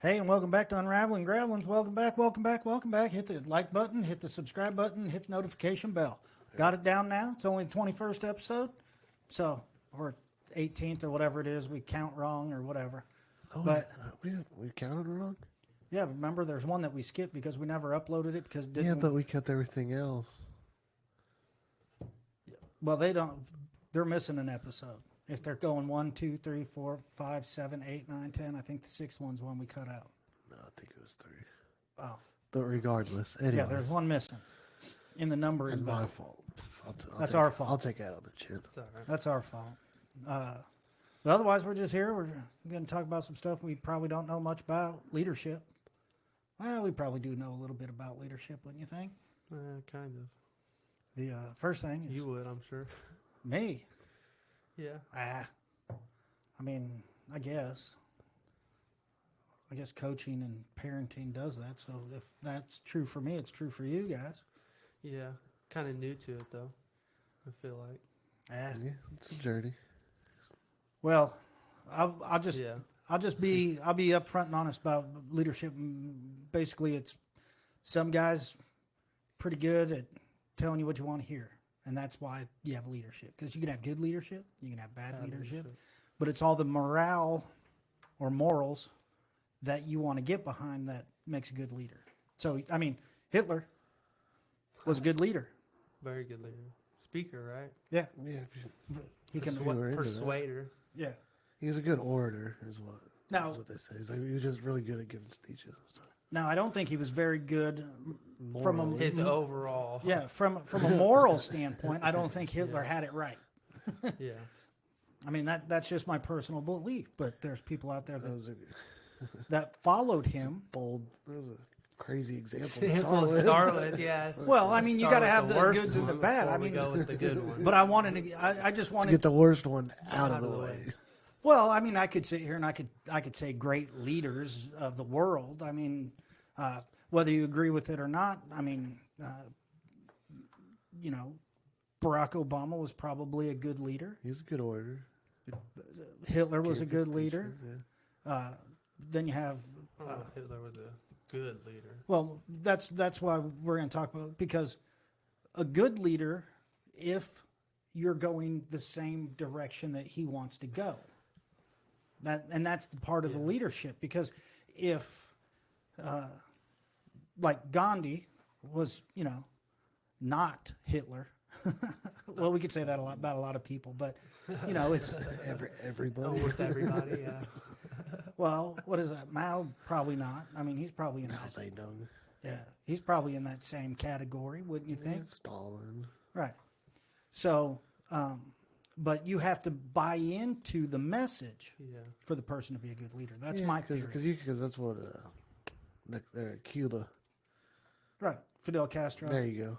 Hey, and welcome back to Unravelin Gravelins. Welcome back, welcome back, welcome back. Hit the like button, hit the subscribe button, hit the notification bell. Got it down now. It's only the 21st episode. So, or 18th or whatever it is. We count wrong or whatever. Oh, But we counted wrong? yeah, remember there's one that we skipped because we never uploaded it because it Yeah, I didn't. thought we kept everything else. Well, they don't. They're missing an episode. If they're going 1, 2, 3, 4, 5, 7, 8, 9, 10, I think the sixth one's one we cut out. No, I think it was 3. Oh, But regardless, anyway. yeah, there's one missing. In the number That's is my that. fault. That's our fault. I'll take that on the chin. It's all right. That's our fault. But otherwise, we're just here. We're going to talk about some stuff we probably don't know much about. Leadership. Well, we probably do know a little bit about leadership, wouldn't you think? Kind of. The first thing is You would, I'm sure. me. Yeah. I mean, I guess coaching and parenting does that. So if that's true for me, it's true for you guys. Yeah. Kind of new to it, though. I feel like. Yeah, it's a journey. Well, I'll just Yeah. I'll be upfront and honest about leadership. Basically, it's some guys pretty good at telling you what you want to hear, and that's why you have leadership. Because you can have good leadership, you can have bad leadership, but it's all the morale or morals that you want to get behind that makes a good leader. So, I mean, Hitler was a good leader. Very good leader. Speaker, right? Yeah, Yeah, he can. we were into that. Persuader. Yeah. He's a good orator, is what they say. He was just really good at giving speeches and stuff. Now, I don't think he was very good from a His overall. yeah from a moral standpoint. I don't think Hitler had it right. Yeah. I mean that's just my personal belief. But there's people out there That was a that followed him. bold. That was a crazy example. to Simple start with. start with, yeah. Well, I mean, you got to have the worst goods and the one bad. before I we mean, go with the good one. but I wanted to. I just Let's wanted. get the worst one out of the way. Well, I mean, I could sit here and I could say great leaders of the world. I mean, whether you agree with it or not. I mean, you know, Barack Obama was probably a good leader. He's a good orator. Hitler was a Gave good his leader. speeches, yeah. Then you have. Hitler was a good leader. Well, that's why we're going to talk about because a good leader, if you're going the same direction that he wants to go, that's the part of the leadership. Because if, like Gandhi was, not Hitler. Well, we could say that about a lot of people, but it's Everybody. Almost everybody, yeah. well, what is that? Mao probably not. I mean, he's probably in Mao that. Zedong. Yeah, he's probably in that same category, wouldn't you think? Stalin. Right. So, but you have to buy into the message Yeah. for the person to be a good leader. That's my theory. Because that's what Cuba. Right. Fidel Castro. There you go.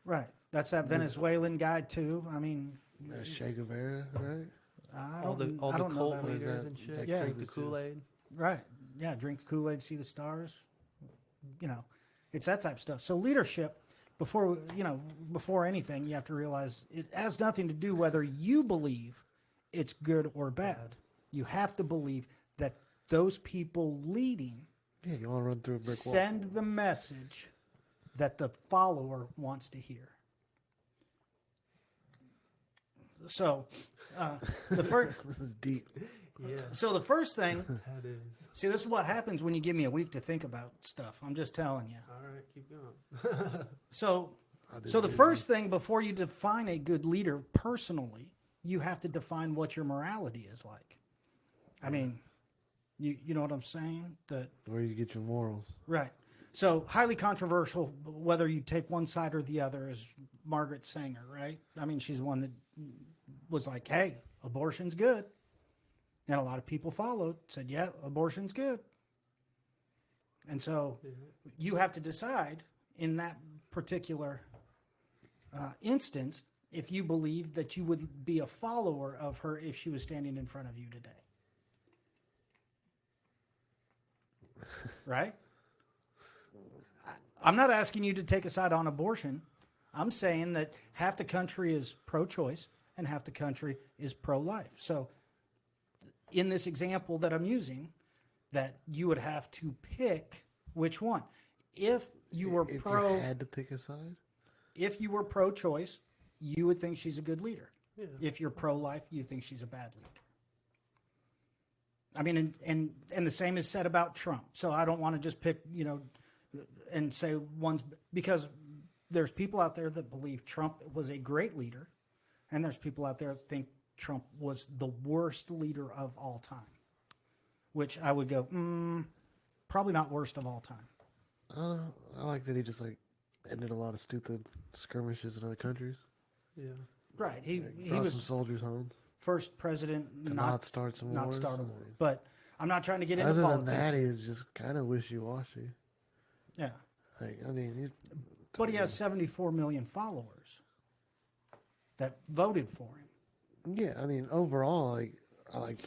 Right. That's that Venezuelan guy too. I mean, Che Guevara, right? I All don't, the I don't know cult that one. leaders and shit. Yeah. Drink the Kool-Aid. Right. Yeah. Drink the Kool-Aid, see the stars. It's that type of stuff. So leadership, before anything, you have to realize it has nothing to do whether you believe it's good or bad. You have to believe that those people leading Yeah, you want to run through a brick wall. send the message that the follower wants to hear. So, the first. This is deep. Yeah. So the first thing. That is. See, this is what happens when you give me a week to think about stuff. I'm just telling you. All right, keep going. So the first thing before you define a good leader personally, you have to define what your morality is like. I mean, you know what I'm saying? That Where you get your morals. right. So highly controversial whether you take one side or the other is Margaret Sanger, right? I mean, she's one that was like, "Hey, abortion's good." And a lot of people followed, said, "Yeah, abortion's good." And so you have to decide in that particular instance if you believe that you would be a follower of her if she was standing in front of you today. Right? I'm not asking you to take a side on abortion. I'm saying that half the country is pro-choice and half the country is pro-life. So in this example that I'm using, that you would have to pick which one. If you were if pro, you had to pick a side, if you were pro-choice, you would think she's a good leader. Yeah. If you're pro-life, you think she's a bad leader. I mean, and the same is said about Trump. So I don't want to just pick, and say one's, because there's people out there that believe Trump was a great leader, and there's people out there that think Trump was the worst leader of all time, which I would go, probably not worst of all time. I don't know. I like that he just like ended a lot of stupid skirmishes in other countries. Yeah. Right. He Brought was some soldiers home first president to not start some not wars. start a I war. mean, But I'm not trying to get into other politics. than that, he's just kind of wishy-washy. Yeah. Like, I mean, But he has 74 million followers that voted for him. yeah. I mean, overall, like I like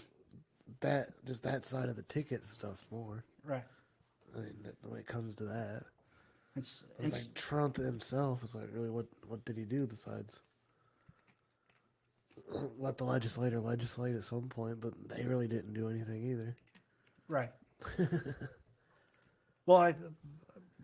that. Just that side of the ticket stuff more. Right. I mean, when it comes to that, It's like Trump himself is like, really, what did he do besides let the legislator legislate at some point? But they really didn't do anything either. right. Well,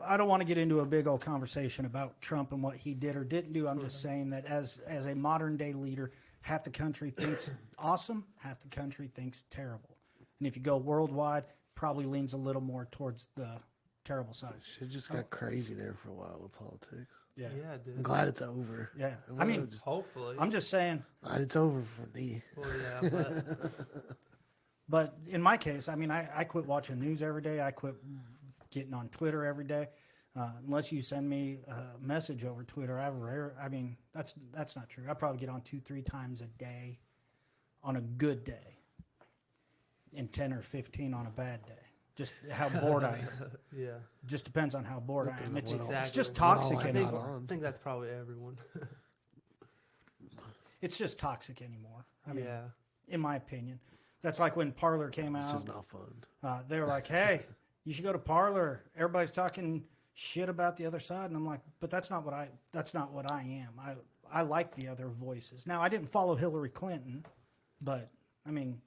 I don't want to get into a big old conversation about Trump and what he did or didn't do. I'm just saying that as a modern day leader, half the country thinks awesome, half the country thinks terrible. And if you go worldwide, probably leans a little more towards the terrible side. Shit just got crazy there for a while with politics. Yeah. Yeah, dude. I'm glad it's over. Yeah. I I mean, Hopefully. I'm just saying, glad it's over for me. Well, yeah, but but in my case, I mean, I quit watching news every day. I quit getting on Twitter every day. Unless you send me a message over Twitter, I mean, that's not true. I probably get on 2-3 times a day on a good day, and 10 or 15 on a bad day. Just how bored I am. yeah. Just depends on how bored I am. It's Exactly. just toxic Well, I anymore. I think that's probably everyone. It's just toxic anymore. I mean, yeah. in my opinion, that's like when Parler came It's out. just not fun. They were like, "Hey, you should go to Parler." Everybody's talking shit about the other side, and I'm like, "But that's not what I am. I like the other voices." Now, I didn't follow Hillary Clinton, but I mean,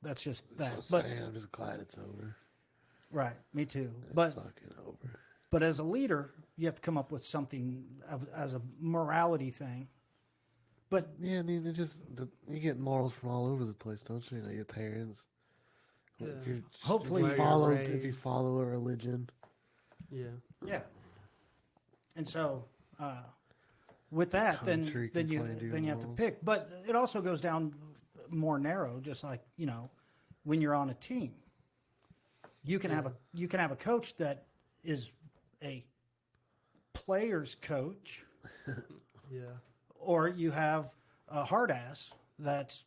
that's just that. That's what But I'm saying. I'm just glad it's over. right, me too. It's But fucking over. but as a leader, you have to come up with something as a morality thing. But Yeah, I mean, you get morals from all over the place, don't you? Your parents. Yeah. Hopefully if Where you you're follow raised. a religion. Yeah. yeah, and so with that, then Country then can you play into your then you have to morals. pick. But it also goes down more narrow, just like when you're on a team, you can have a coach that is a player's coach, Yeah. or you have a hard ass that's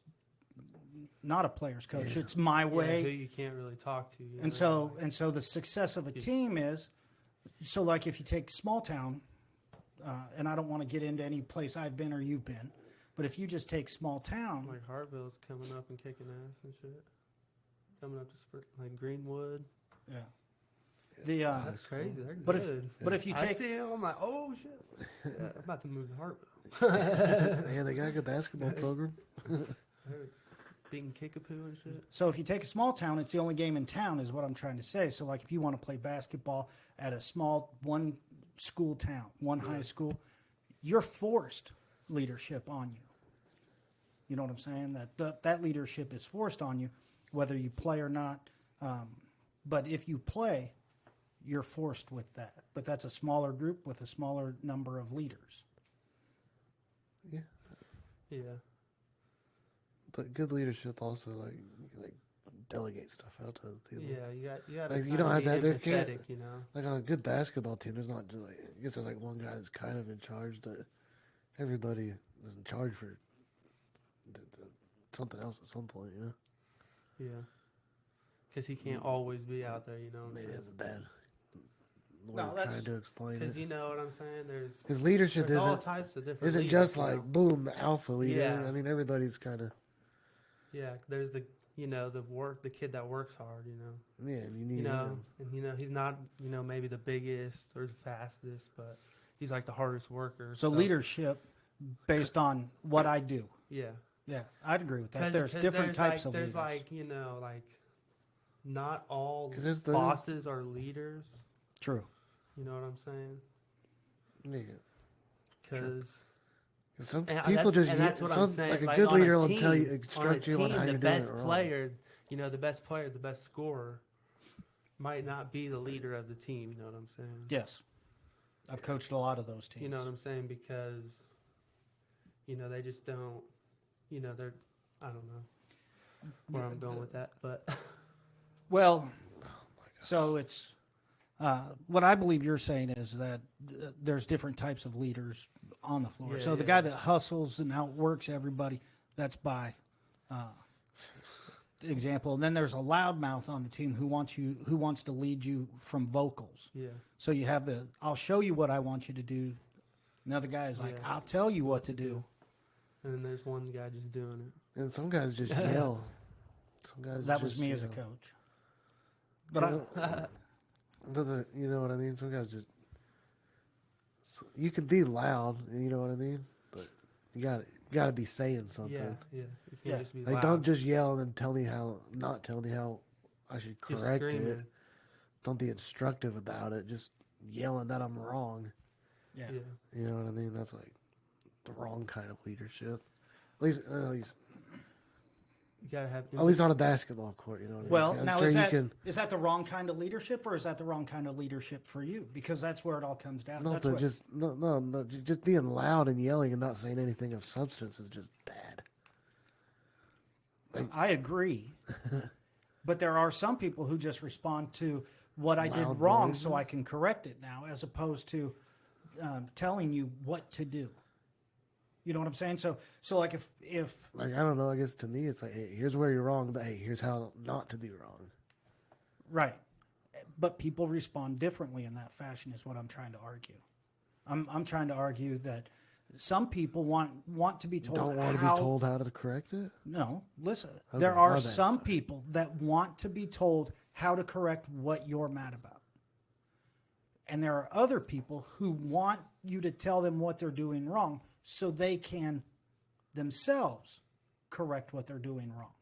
not a player's coach. Yeah. It's my Yeah, who way. you can't really talk to. And so the success of a team is, so like if you take small town, and I don't want to get into any place I've been or you've been, but if you just take small town, like Hartville's coming up and kicking ass and shit. Coming up to like Greenwood. yeah, the That's crazy. They're but good. but if you I take see him, I'm like, oh shit. Yeah, I'm about to move to Hartville. Yeah, they got a good basketball program. They're beating Kickapoo and shit. so if you take a small town, it's the only game in town, is what I'm trying to say. So like if you want to play basketball at a small one school town, one high school, you're forced leadership on you. You know what I'm saying? That leadership is forced on you, whether you play or not. But if you play, you're forced with that. But that's a smaller group with a smaller number of leaders. Yeah, Yeah. but good leadership also like delegate stuff out to the people. Yeah, you got Like, to you don't have be that- there can't- empathetic, you know. Like on a good basketball team, there's not just like, I guess there's like one guy that's kind of in charge, but everybody is in charge for something else at some point, Yeah. Because he can't always be out there, you know. Maybe that's a bad way No, of that's- trying to explain Because it. you know what I'm saying? There's Because leadership all isn't types of different isn't leaders, just you like know? boom alpha leader. Yeah. I mean everybody's kind of Yeah, there's the the kid that works hard, you know. yeah. And you need You know, him. and he's not, maybe the biggest or the fastest, but he's like the hardest worker. So leadership based on what I do. Yeah. Yeah, I'd agree with that. There's different types of there's leaders. like, not all 'Cause there's bosses are leaders. True. You know what I'm saying? Yeah. Because Some and people just that's what I'm saying. like a Like, good on leader will team, tell you, on a instruct you on team, how the you're doing it best wrong. player, the best player, the best scorer, might not be the leader of the team. You know what I'm saying? Yes. I've coached a lot of those teams. You know what I'm saying? Because they just don't. They're. I don't know where I'm going with that, but Well, so it's what I believe you're saying is that there's different types of leaders on the floor. Yeah, So the yeah. guy that hustles and outworks everybody, that's by example. And then there's a loudmouth on the team who wants to lead you from vocals. yeah, So you have I'll show you what I want you to do. Another guy is like, Yeah. I'll tell you what to do. and then there's one guy just doing it. And some guys just yell. Some guys That was just me as a yell. coach. But You know what I mean? Some guys just. You can be loud, you know what I mean? But you got to be saying something. Yeah, yeah. You can't Yeah. just be Like, loud. don't just yell and then not tell me how I should Just correct it. screaming. Don't be instructive about it. Just yelling that I'm wrong. yeah. Yeah. You know what I mean? That's like the wrong kind of leadership. You gotta have. At least on a basketball court, you know what I mean? Well, I'm now sure is you that can. the wrong kind of leadership, or is that the wrong kind of leadership for you? Because that's where it all comes down. No, That's what- just being loud and yelling and not saying anything of substance is just bad. I agree, but there are some people who just respond to what I did Loud wrong, so I noises? can correct it now, as opposed to telling you what to do. You know what I'm saying? So like if Like, I don't know. I guess to me, it's like, hey, here's where you're wrong, but hey, here's how not to do wrong. right, but people respond differently in that fashion is what I'm trying to argue. I'm trying to argue that some people want to be told Don't want to how, be told how to correct it. No, listen. Okay, There my are bad, some sorry. people that want to be told how to correct what you're mad about. And there are other people who want you to tell them what they're doing wrong so they can themselves correct what they're doing wrong.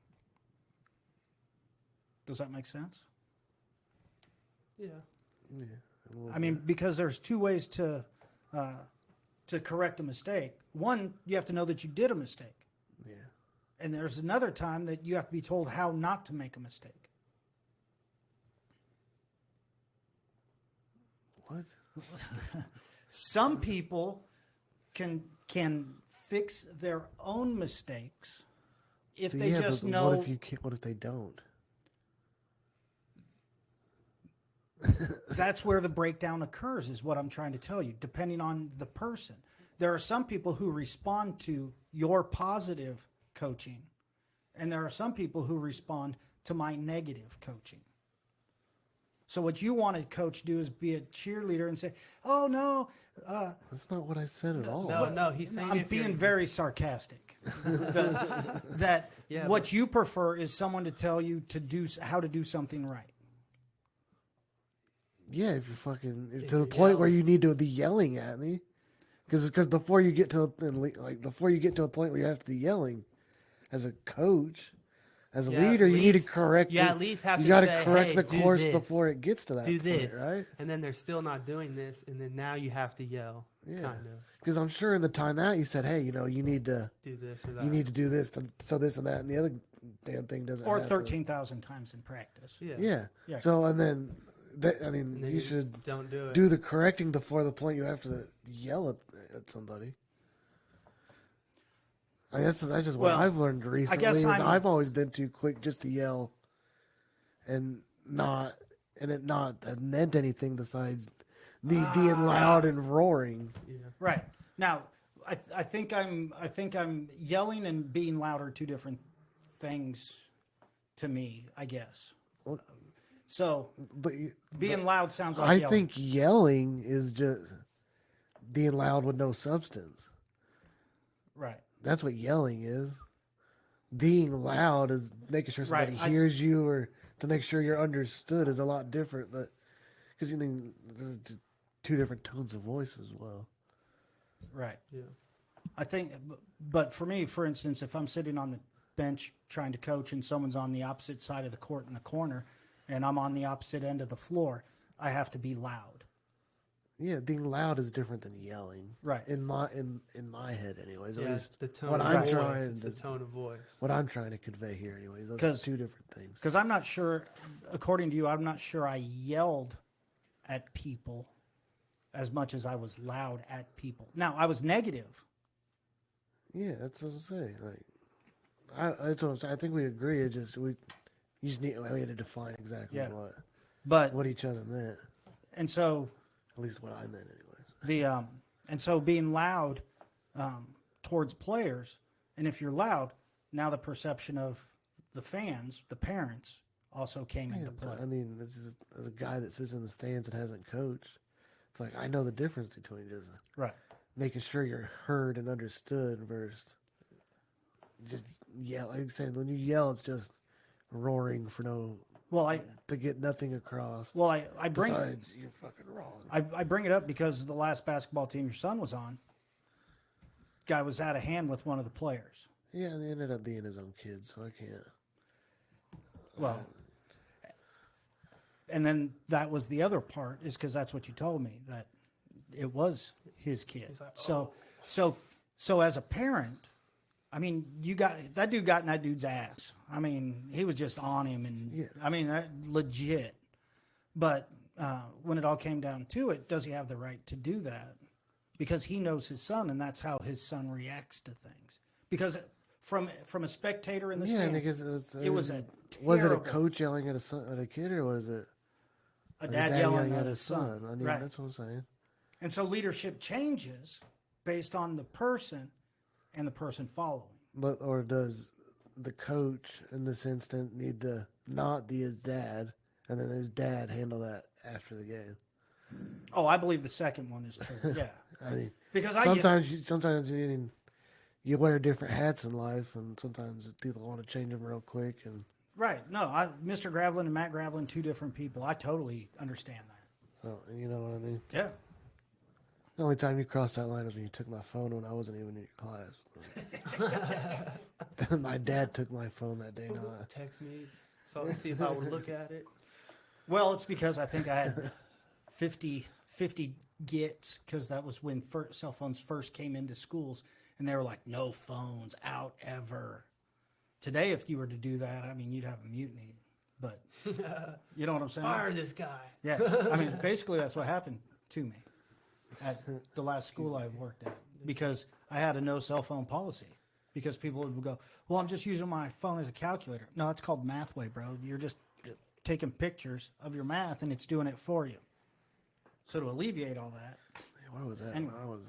Does that make sense? Yeah. Yeah. a little I mean, bit. because there's two ways to correct a mistake. One, you have to know that you did a mistake. Yeah. And there's another time that you have to be told how not to make a mistake. What? Some people can fix their own mistakes if they Yeah, just but know. What if you can't? What if they don't? That's where the breakdown occurs, is what I'm trying to tell you, depending on the person. There are some people who respond to your positive coaching, and there are some people who respond to my negative coaching. So what you want a coach do is be a cheerleader and say, "Oh no, That's not what I said at all. No, he's saying I'm if you're- being very sarcastic." That Yeah, what but- you prefer is someone to tell you how to do something right. Yeah, if you're fucking If to the you're point where yelling. you need to be yelling at me, because before you get to before you get to a point where you have to be yelling, as a coach, as a Yeah, leader, at you need to least- correct. you at least have you to gotta say, correct "Hey, the do course this. before it gets to that do point, this, right? and then they're still not doing this, and then now you have to yell, Yeah. kind of Because I'm sure in the timeout you said, hey, you need to do this or that. you need to do this, so this and that, and the other damn thing doesn't. Or have to- 13,000 times in practice. yeah, Yeah. Yeah. So and then And then you should don't do it. do the correcting before the point you have to yell at somebody. That's just what Well, I've learned recently. guess Is I'm- I've always been too quick just to yell, and it not have meant anything besides me being loud and roaring. Yeah. Right. Now, I think I'm yelling and being loud are two different things to me, I guess. Well, So But being loud sounds like I yelling. think yelling is just being loud with no substance. Right. That's what yelling is. Being loud is making sure Right, somebody I- hears you, or to make sure you're understood is a lot different. But because there's just two different tones of voice as well. Right. Yeah. I think, but for me, for instance, if I'm sitting on the bench trying to coach and someone's on the opposite side of the court in the corner, and I'm on the opposite end of the floor, I have to be loud. Yeah, being loud is different than yelling. Right. In my head, anyways. At Yeah, least the tone what of I'm voice. trying It's to the tone of voice. what I'm trying to convey here, anyways. Those 'Cause- are two different things. Because I'm not sure, according to you, I'm not sure I yelled at people as much as I was loud at people. Now, I was negative. Yeah, that's what I'm saying. Like, that's what I'm saying. I think we agree. It just we had to define exactly Yeah. what But, each other meant. and so At least what I meant, anyways. and so being loud towards players, and if you're loud, now the perception of the fans, the parents, also came Yeah, into play. I mean, this is as a guy that sits in the stands and hasn't coached. It's like I know the difference between just Right. making sure you're heard and understood versus just yell. Like I said, when you yell, it's just roaring for to get nothing across. I bring Besides, you're fucking wrong. I bring it up because the last basketball team your son was on, guy was out of hand with one of the players. Yeah, and they ended up being his own kid, so I can't. Well, and then that was the other part, is because that's what you told me, that it was his kid. He's like, So as a parent, I mean, that dude got in that dude's ass. I mean, he was just on him, and Yeah. I mean, that legit. But when it all came down to it, does he have the right to do that? Because he knows his son, and that's how his son reacts to things. Because from a spectator in the Yeah, I stands, think it was was it a terrible- coach yelling at a kid, or was it a a dad yelling at his son. I mean, Right. that's what I'm saying. And so leadership changes based on the person and the person following. But or does the coach in this instant need to not be his dad, and then his dad handle that after the game? Oh, I believe the second one is true. Yeah. I mean, Because sometimes you wear different hats in life, and sometimes people want to change them real quick. And right. No, Mr. Gravelin and Matt Gravelin, two different people. I totally understand that. so you know what I mean. Yeah. The only time you crossed that line was when you took my phone when I wasn't even in your class. My dad took my phone that day. Text me so let's see if I would look at it. Well, it's because I think I had 50 gets, because that was when cell phones first came into schools, and they were like, no phones out ever. Today, if you were to do that, I mean, you'd have a mutiny. But you know what I'm saying? Fire this guy. Yeah. I mean, basically, that's what happened to me at the last school I worked at, because I had a no cell phone policy. Because people would go, well, I'm just using my phone as a calculator. No, it's called Mathway, bro. You're just taking pictures of your math, and it's doing it for you. So to alleviate all that, Where was that? Anyway. I was.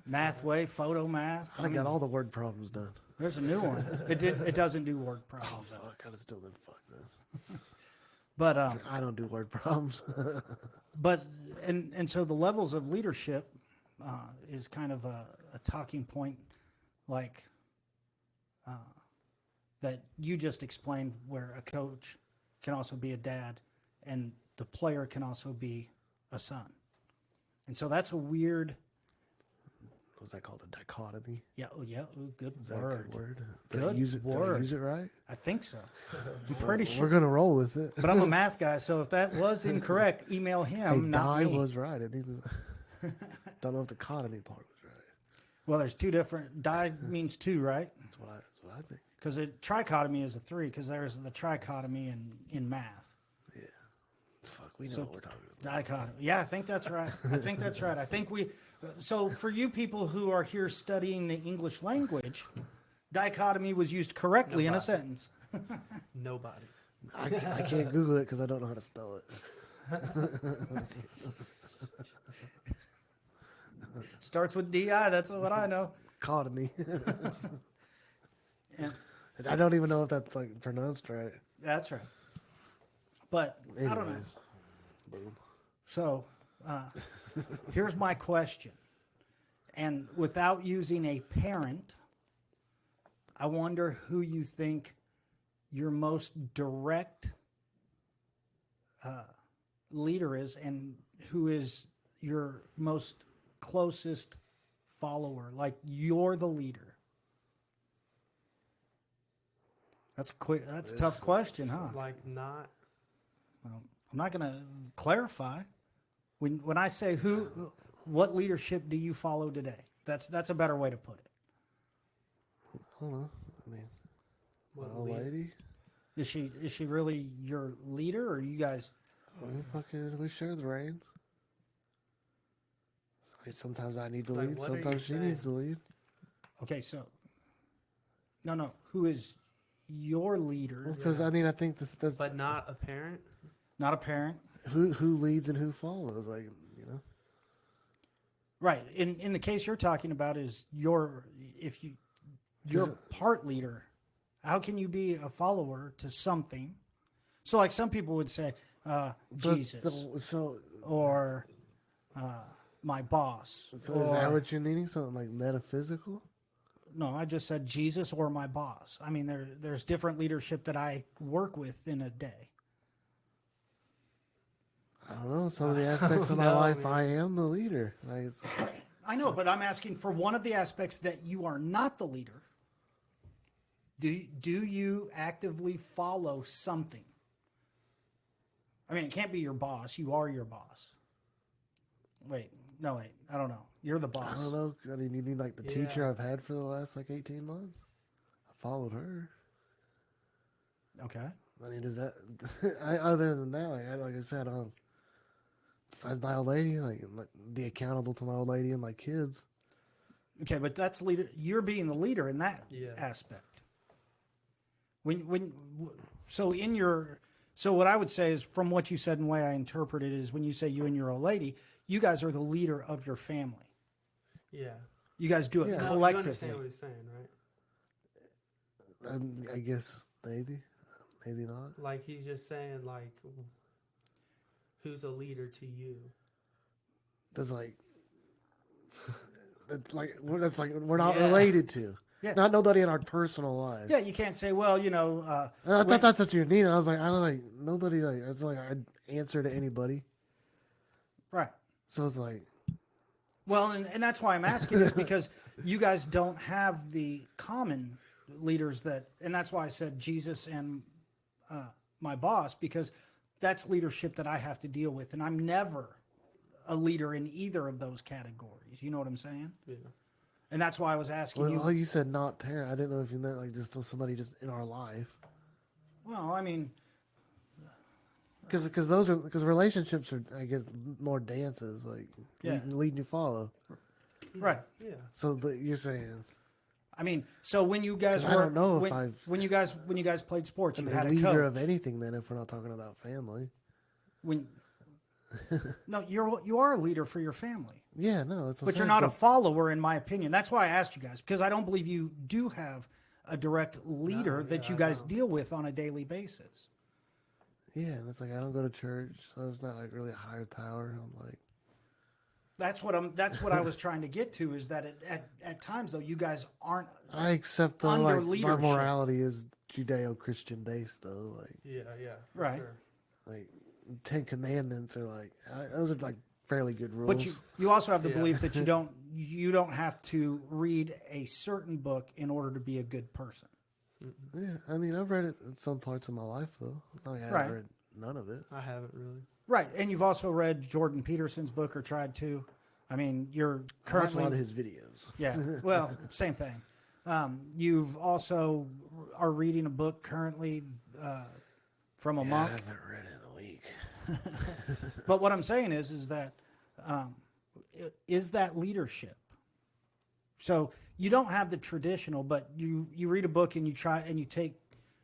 Mathway, photo math. I got all the word problems done. There's a new one. It doesn't do word Oh problems. though. fuck! I still didn't fuck this. But I don't do word problems. but and so the levels of leadership is kind of a talking point, like that you just explained, where a coach can also be a dad, and the player can also be a son. And so that's a weird. What's that called? A dichotomy? Yeah. Oh, yeah. Ooh, good Is that a word. good word? Good Did I use it? Did I word. use it right? I think so. I'm pretty We're sure. gonna roll with it. But I'm a math guy, so if that was incorrect, email Hey, him, not die me. was right. I think don't know if the dichotomy part was right. Well, there's two different. Die means two, right? That's what I think. Because trichotomy is a three, because there's the trichotomy in math. Yeah. Fuck, we know So what we're talking about. dichotomy. Yeah, I think that's right. I think that's right. I think we. So for you people who are here studying the English language, dichotomy was used correctly in a Nobody. sentence. Nobody. I can't Google it because I don't know how to spell it. Starts with DI. That's what I know. Dichotomy. And And I don't even know if that's like pronounced right. that's right. But I don't know. Anyways, boom. So here's my question. And without using a parent, I wonder who you think your most direct leader is, and who is your most closest follower. Like, you're the leader. That's a tough question, huh? Like not Well, I'm not going to clarify. When I say what leadership do you follow today? That's a better way to put it. I don't know. I mean, my What old lead- lady. Is she really your leader, or you guys? We share the reins. Sometimes I need to Like, lead. what are you Sometimes she needs to saying? lead. Okay, so no. Who is your leader? Because Yeah. I mean, I think that's But not a parent. Not a parent, who leads and who follows. Like, you know. right? In the case you're talking about is you're part leader. How can you be a follower to something? So, like some people would say, Jesus or my boss. So is that what you're needing? Something like metaphysical? No, I just said Jesus or my boss. I mean, there's different leadership that I work with in a day. I don't know. Some of the aspects of my know, life, man. I am the leader. Like, it's, I know, but I'm asking for one of the aspects that you are not the leader. Do you actively follow something? I mean, it can't be your boss. You are your boss. Wait. I don't know. You're the I boss. don't know. I mean, you need like the teacher I've had for the last like 18 months. I followed her. Okay. I mean, does that? Other than that, like I said, besides my old lady, like be accountable to my old lady and my kids. Okay, but that's leader. You're being the leader in that Yeah. aspect. So what I would say is, from what you said and the way I interpret it, is when you say you and your old lady, you guys are the leader of your family. Yeah. You guys do it Yeah. No, you collectively. understand what he's saying, right? I guess maybe not. Like he's just saying, like, who's a leader to you? That's like that's like we're not Yeah. related to. Yeah. Not nobody in our personal lives. Yeah, you can't say, well, I when- thought that's what you needed. I was like, I don't like nobody. Like it's like I'd answer to anybody. right. So it's like, Well, and that's why I'm asking is because you guys don't have the common leaders and that's why I said Jesus and my boss, because that's leadership that I have to deal with, and I'm never a leader in either of those categories. You know what I'm saying? Yeah. And that's why I was asking well, you said not parent. I didn't know if you meant like just somebody just in our life. Well, I mean, Because relationships are, I guess, more dances like Yeah. lead and you follow. right. Yeah. So you're saying I mean, so when you guys 'Cause I were don't know if when, I've- when you guys played sports, I'm you the had a leader coach. of anything. Then if we're not talking about family, When no, you are a leader for your family. yeah, no, it's. But you're not a follower, in my opinion. That's why I asked you guys, because I don't believe you do have a direct leader that yeah, you I guys don't. deal with on a daily basis. Yeah, and it's like I don't go to church, so it's not like really a higher tower. I'm like, That's what I was trying to get to, is that at times though you guys aren't. I accept the Under like my leadership. morality is Judeo-Christian based though. Like Yeah. For Right. Sure. like 10 Commandments are like those are like fairly good rules. But you also have the Yeah. belief that you don't have to read a certain book in order to be a good person. Yeah, I mean I've read it in some parts of my life though. It's not like I haven't Right. read none of it. I haven't really. Right, and you've also read Jordan Peterson's book or tried to. I mean, you're I watch a currently lot of his videos. Yeah, well, same thing. You've also are reading a book currently from a Yeah, I monk. haven't read it in a week. But what I'm saying is that is that leadership? So you don't have the traditional, but you read a book and you try and you take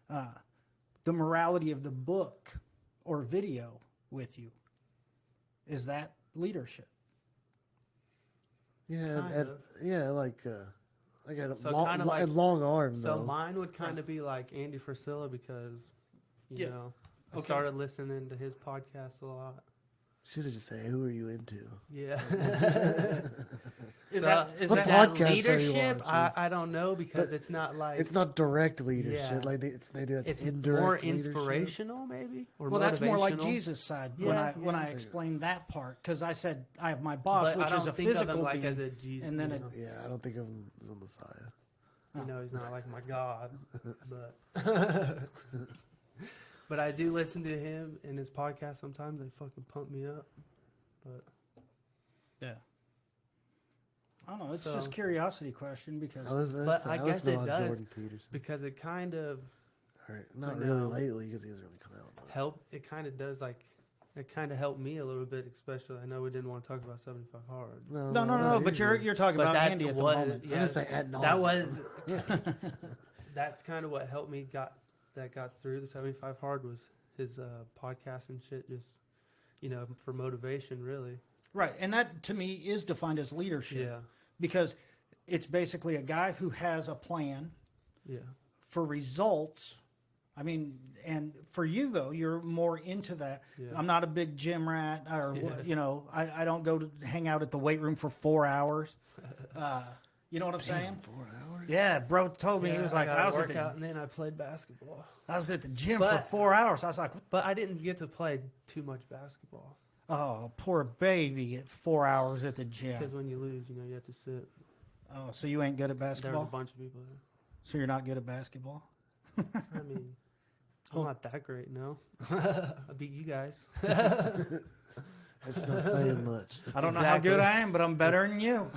the morality of the book or video with you. Is that leadership? Yeah, Kind and, of. yeah, like I got a So long, kinda like- long arms So though. mine would kind of be like Andy Frisella because, you Yeah. know, I Okay. started listening to his podcast a lot. Should have just said, "Who are you into?" Yeah. Is So, that is What that podcast are you leadership? watching? I don't know because But it's not like It's not direct leadership. Yeah. Like it's maybe that's it's indirect more leadership. inspirational, maybe. Or well, that's more like motivational. Jesus' side Yeah, when I yeah. explained that part, because I said I have my boss, But which I don't is a think of physical him like being, as a Jesus. and then you it- know? Yeah, I don't think of him as a Messiah. You know, he's not like my God, but But I do listen to him and his podcast sometimes. They fucking pump me up. But Yeah. I don't know. It's So- just a curiosity question because But I guess listen to a it lot of does. Jordan Peterson. because it kind of All right. Not I really know. lately because he hasn't really come out. much. it kind of does like, it kind of helped me a little bit, especially. I know we didn't want to talk about 75 hard. no. But you're talking But about that Andy at the was- moment. yeah, I'm just saying ad That nauseam. was, that's kind of what helped me got through the 75 hard was his podcast and shit. Just, for motivation, really. Right. And that to me is defined as leadership. Yeah. Because it's basically a guy who has a plan Yeah. for results. I mean, and for you though, you're more into that. Yeah. I'm not a big gym rat, or Yeah. I don't go to hang out at the weight room for 4 hours. You know what I'm saying? 4 hours. Yeah, bro told me he was like, I was workout and then I played basketball. at the gym But- for 4 hours. I was like, But I didn't get to play too much basketball oh, poor baby at 4 hours at the because gym. when you lose, you have to sit. Oh, so you ain't good at There was a basketball? bunch of people there. So you're not good at basketball? I mean, I'm not that great, no. I beat you guys. It's not saying much. I don't know how Exactly. good I am, but I'm better than you.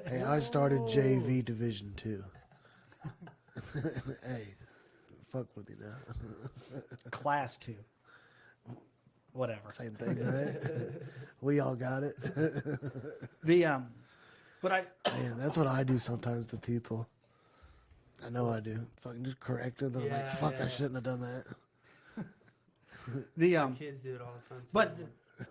Hey, I started JV Division 2. Hey, fuck with you now. Class 2. Whatever. Same thing, right? We all got it. But Man, that's what I do sometimes to people. I know I do. Fucking just correct it. They're like, Yeah, fuck, I yeah. shouldn't have done that. Kids do it all the time.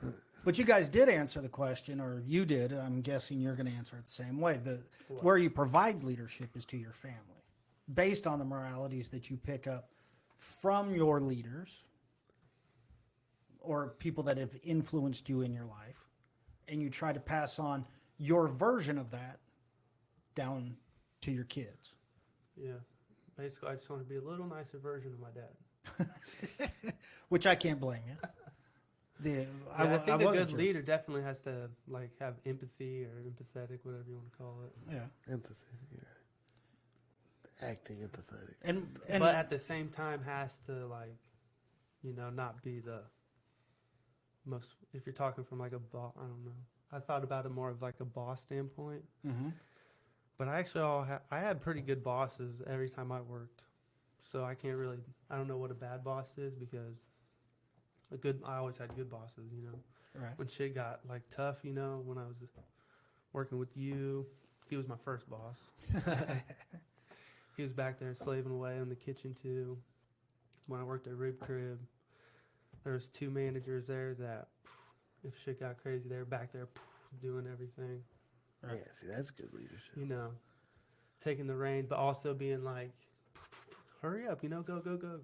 too. But you guys did answer the question, or you did. I'm guessing you're going to answer it the same way. What? Where you provide leadership is to your family, based on the moralities that you pick up from your leaders or people that have influenced you in your life, and you try to pass on your version of that down to your kids. Yeah. Basically, I just want to be a little nicer version of my dad. Which I can't blame you. I think a was good jerk. leader definitely has to have empathy or empathetic, whatever you want to call it. Yeah, Empathy. Yeah. Acting empathetic. and But at the same time, has to not be the most. If you're talking from a boss, I don't know. I thought about it more of a boss standpoint. mhm. But I actually I had pretty good bosses every time I worked, so I can't really. I don't know what a bad boss is because I always had good bosses. Right. When shit got tough, when I was working with you, he was my first boss. He was back there slaving away in the kitchen too. When I worked at Rib Crib, there was 2 managers there that, if shit got crazy, they were back there doing everything. Right. Yeah, see, that's good leadership. Taking the reins, but also being hurry up, go, go, go.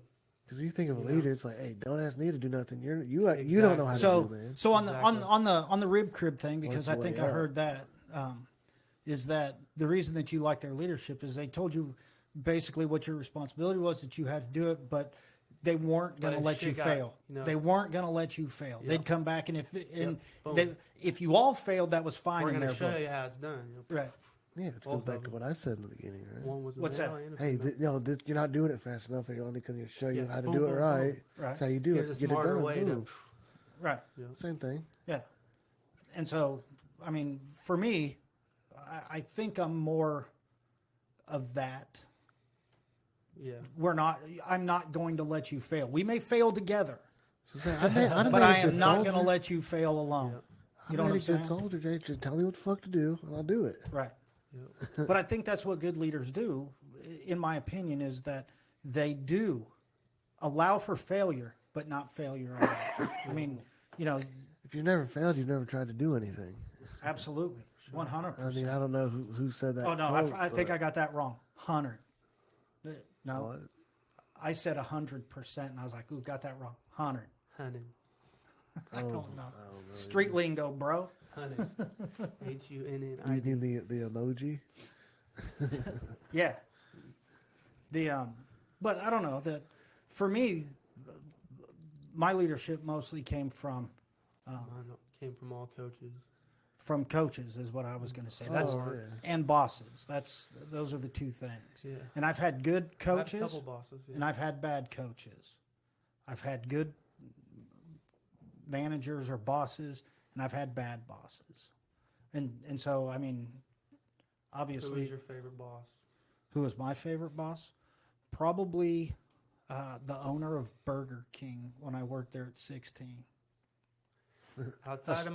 Because when you think of a You know? leader, it's like, hey, don't ask me to do nothing. You don't know how to So do, man. so on Exactly. the rib crib thing, because I Work your think way I up. heard that is that the reason that you like their leadership is they told you basically what your responsibility was, that you had to do it, but they weren't going to if let shit you got, fail. They weren't going to let you fail. Yep. They'd come back, and Boom. if you all failed, that was fine We're in going their to show book. you how it's done. Right. Yeah, it Both goes back of to them. what I said in the beginning, right? One was a What's male that? and a Hey, female. you're not doing it fast enough. You're only going to show you Yeah, how to boom, do it boom, right. boom. Right. That's how you do Here's it. a Get it smarter done. way Boom. Right. Same thing. Yeah. And so, I mean, for me, I think I'm more of that. Yeah. I'm not going to let you fail. We may fail together, So say, I done but made I a am good not going to soldier. let you fail alone. Yep. I You know made what a I'm saying? good soldier, Jay. Just tell me what the fuck to do, and I'll do it. Right. Yep. But I think that's what good leaders do, in my opinion, is that they do allow for failure, but not failure at all. I mean, If you've never failed, you've never tried to do anything. absolutely. 100%. I mean, I don't know who said that. Oh, no, quote, I think but- I got that wrong. 100. No, What? I said 100%, and I was like, ooh, got that wrong. 100. Hunting. I don't know. I don't know. Street lingo, bro. Hunting. Hunnin. Do you need the emoji? Yeah. But I don't know that for me, my leadership mostly came from Mine came from all coaches. coaches is what I was going to say. That's Oh, yeah. and bosses. Those are the 2 things. Yeah. And I've had good I had a coaches couple bosses. Yeah. and I've had bad coaches. I've had good managers or bosses, and I've had bad bosses. And so, I mean, Who obviously, was your favorite boss? who was my favorite boss? Probably the owner of Burger King when I worked there at 16. Outside of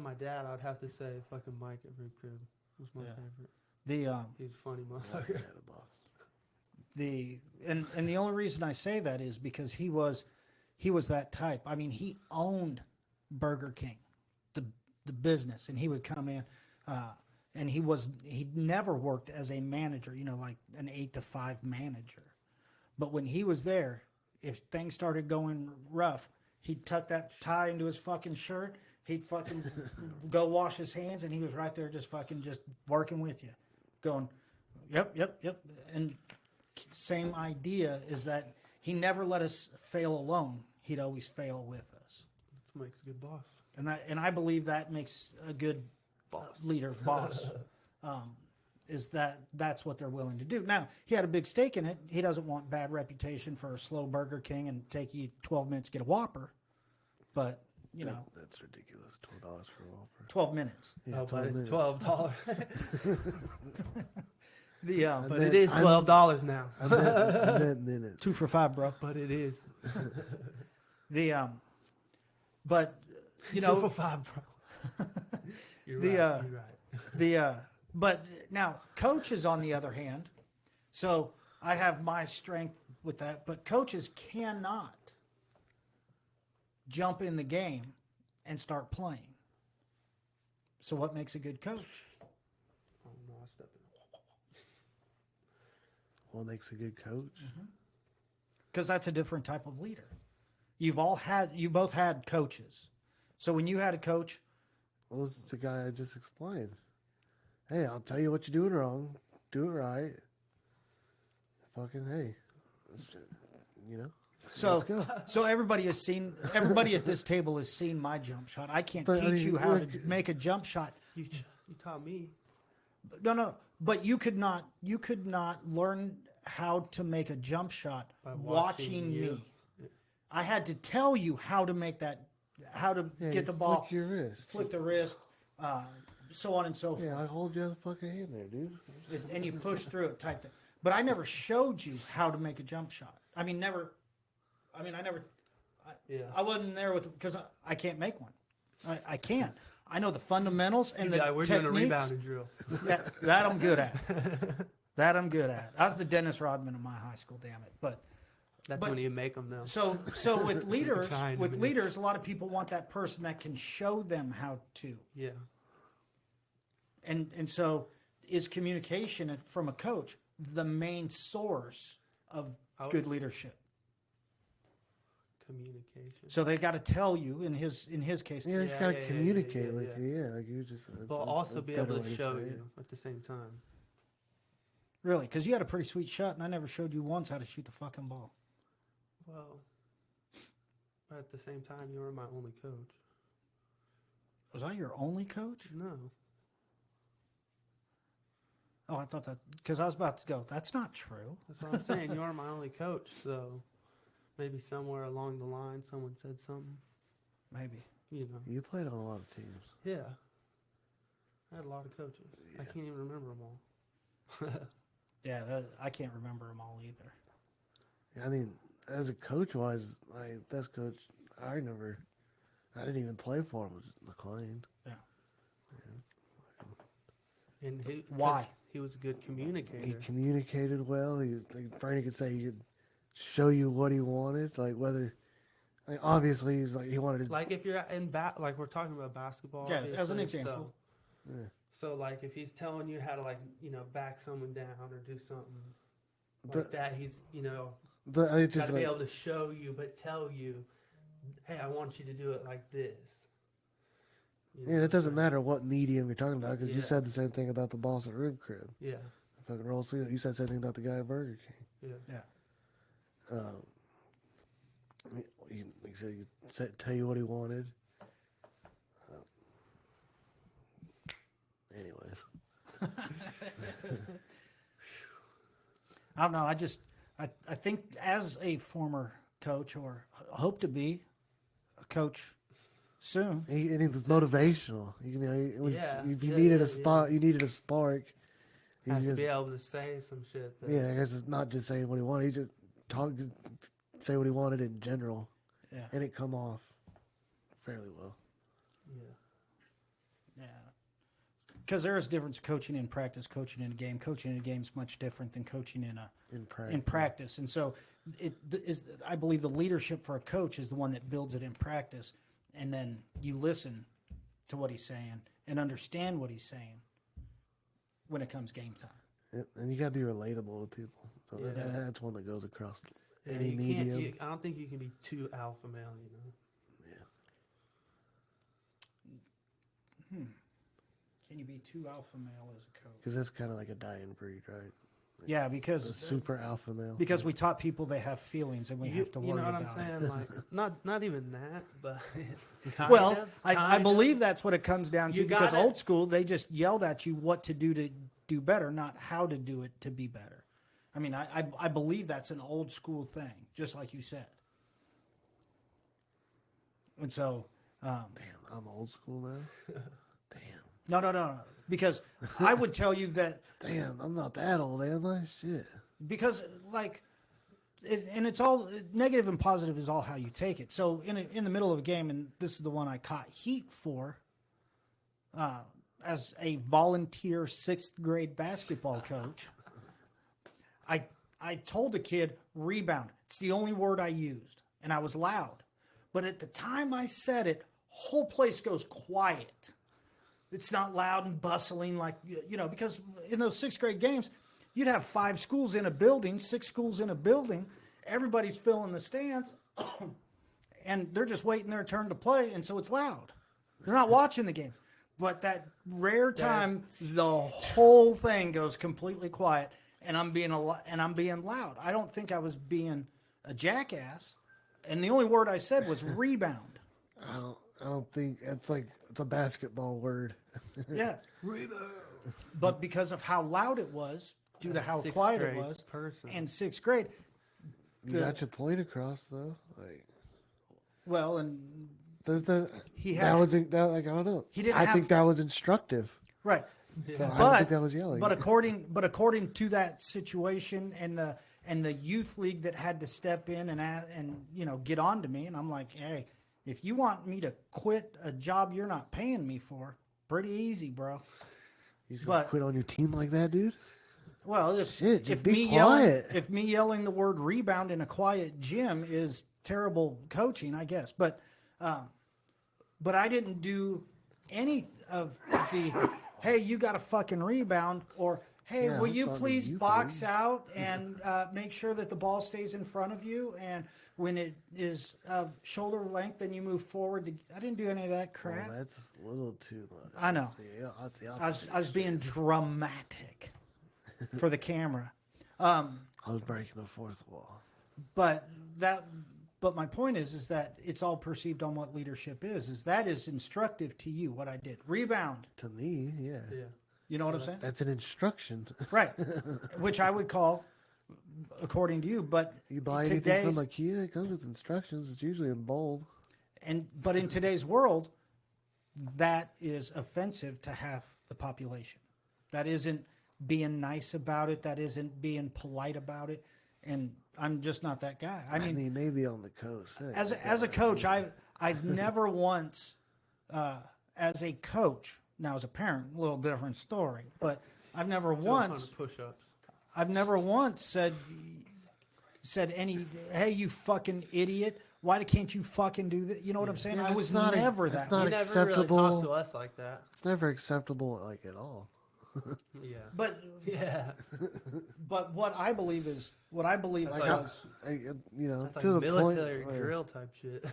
my dad, I'd have to say fucking Mike at Rib Crib was my Yeah. favorite. The He was a funny I motherfucker. had a boss. and the only reason I say that is because he was that type. I mean, he owned Burger King, the business, and he would come in, and he never worked as a manager, like an 8 to 5 manager. But when he was there, if things started going rough, he'd tuck that tie into his fucking shirt. He'd fucking go wash his hands, and he was right there just working with you, going, yep. And same idea is that he never let us fail alone. He'd always fail with us. That makes a good boss. And I believe that makes a good leader, boss. Is that's what they're willing to do. Now, he had a big stake in it. He doesn't want bad reputation for a slow Burger King and take you 12 minutes to get a Whopper. But, That's ridiculous. $12 for a Whopper. 12 minutes. Yeah, Oh, but it's minutes. $12. But then it is $12 now. I meant minutes. 2 for $5, bro. But it is. But, 2 for $5, bro. You're right. But now coaches, on the other hand, so I have my strength with that, but coaches cannot jump in the game and start playing. So what makes a good coach? Oh, no, I stepped in. What makes a good coach? Because that's a different type of leader. You both had coaches. So when you had a coach, Well, this is the guy I just explained. Hey, I'll tell you what you're doing wrong. Do it right. Fucking hey. so Let's go. so everybody at this table has seen my jump shot. I can't But, I teach mean, you how to look- make a jump shot. You taught me. No. But you could not learn how to make a jump shot By watching watching you. me. I had to tell you how to make that, how to Yeah, get the ball, Flick your wrist. flick the wrist, so on and so forth. Yeah, I hold you the fucking hand there, dude. And you push through it type thing. But I never showed you how to make a jump shot. I never. Yeah. I wasn't there because I can't make one. I can't. I know the fundamentals and the We're techniques. doing a rebounding drill. That I'm good at. That I'm good at. I was the Dennis Rodman of my high school, damn it. But That's when you make them, though. so with leaders, Trying to with miss. leaders, a lot of people want that person that can show them how to. Yeah. And so is communication from a coach the main source of good leadership? Communication. So they got to tell you in his case. Yeah, he's Yeah, gotta yeah, yeah, communicate yeah, with yeah. you. Yeah, like you just. But also be able to show you at the same time. Really, because you had a pretty sweet shot, and I never showed you once how to shoot the fucking ball. Well, but at the same time, you were my only coach. Was I your only coach? No. Oh, I thought that because I was about to go. That's not true. That's what I'm saying. You are my only coach, so maybe somewhere along the line someone said something. Maybe. You know. You played on a lot of teams. Yeah. I had a lot of coaches. I can't even remember them all. Yeah, I can't remember them all either. I mean, as a coach wise, best coach I didn't even play for him was McLean. Yeah. And Why? He was a good communicator. He communicated well. Like Brady could say he could show you what he wanted, like whether. Like obviously, he's like he wanted his. Like if you're in like we're talking about basketball. Yeah, as an obviously, example. So like if he's telling you how to back someone down or do something like The- that, he's But I got just to be like, able to show you, but tell you, hey, I want you to do it like this. You know yeah, what it doesn't I'm saying? matter what medium you're talking about because you Yeah. said the same thing about the boss at Rib Crib. Yeah, Fucking roll sleeve. You said the same thing about the guy at Burger King. yeah. Like I said, tell you what he wanted. Anyways, I don't know. I think as a former coach or hope to be a coach soon. And it's motivational. You know, Yeah, if you yeah, needed yeah, a spot, you needed a spark. You Have to just, be able to say some shit. That, yeah, I guess it's not just saying what he wanted. He just say what he wanted in general, Yeah. and it come off fairly well. Yeah. Yeah. Because there is a difference coaching in practice, coaching in a game. Coaching in a game is much different than coaching in practice. And so I believe the leadership for a coach is the one that builds it in practice. And then you listen to what he's saying and understand what he's saying when it comes game time. And you got to be relatable to people. So Yeah. that's one that goes across Yeah, any you medium. can't, I don't think you can be too alpha male, you know. Can you be too alpha male as a coach? Because that's kind of like a dying breed, right? Yeah, The because super alpha male. because we taught people they have feelings and we have to worry You know what about I'm it. saying? Like, not even that, but kind Well, of, I kind believe of. that's what it comes down to You because gotta- old school, they just yelled at you what to do better, not how to do it to be better. I mean, I believe that's an old school thing, just like you said. And so, Damn, I'm old school now. Damn. no. Because I would tell you that Damn, I'm not that old, am I? Shit. because like and it's all negative and positive is all how you take it. So in the middle of a game, and this is the one I caught heat for as a volunteer 6th grade basketball coach. I told the kid rebound. It's the only word I used, and I was loud. But at the time I said it, whole place goes quiet. It's not loud and bustling like, you know, because in those 6th grade games, you'd have 5 schools in a building, 6 schools in a building. Everybody's filling the stands, and they're just waiting their turn to play, and so it's loud. They're not watching the game. But that rare time, the whole thing goes completely quiet, and I'm being loud. I don't think I was being a jackass, and the only word I said was rebound. I don't think it's a basketball word. Yeah. But because of how loud it was, due to how 6th quiet it grade was, person. and 6th grade, You got your point across though. Like well, and he that had wasn't that like I don't know. He didn't I have- think that was instructive. right. So I don't But think that was yelling. but according to that situation and the youth league that had to step in and you know get on to me, and I'm like, hey, if you want me to quit a job you're not paying me for, pretty easy, bro. You just gonna but- quit on your team like that, dude? Well, Shit, just if be me quiet. if me yelling the word rebound in a quiet gym is terrible coaching, I guess. But I didn't do any of the hey, you got to fucking rebound, or hey, Yeah, will I'm you talking please youth box league. out and make sure that the ball stays in front of you, and when it is of shoulder length, then you move forward. I didn't do any of that crap. Well, that's a little too much. I know. Yeah, that's the I was opposite. being dramatic for the camera. I was breaking the fourth wall. But my point is that it's all perceived on what leadership is that is instructive to you what I did. Rebound. To me, yeah. Yeah. You know what I'm saying? That's an instruction. Right. Which I would call according to you, but You buy in anything from today's IKEA, it comes with instructions. It's usually in bold. but in today's world, that is offensive to half the population. That isn't being nice about it, that isn't being polite about it, and I'm just not that guy. I mean, maybe on the coast. as a coach, I've never once, as a coach, now as a parent, a little different story, but I've never once push-ups. I've never once said any, hey, you fucking idiot, why can't you fucking do that? You know what I'm saying? Yeah, I that's was not never that's that not way. You never really acceptable. talked to us like that. It's never acceptable like at all. Yeah. But Yeah. but what I believe That's was You know, That's to like the point military where, drill type shit.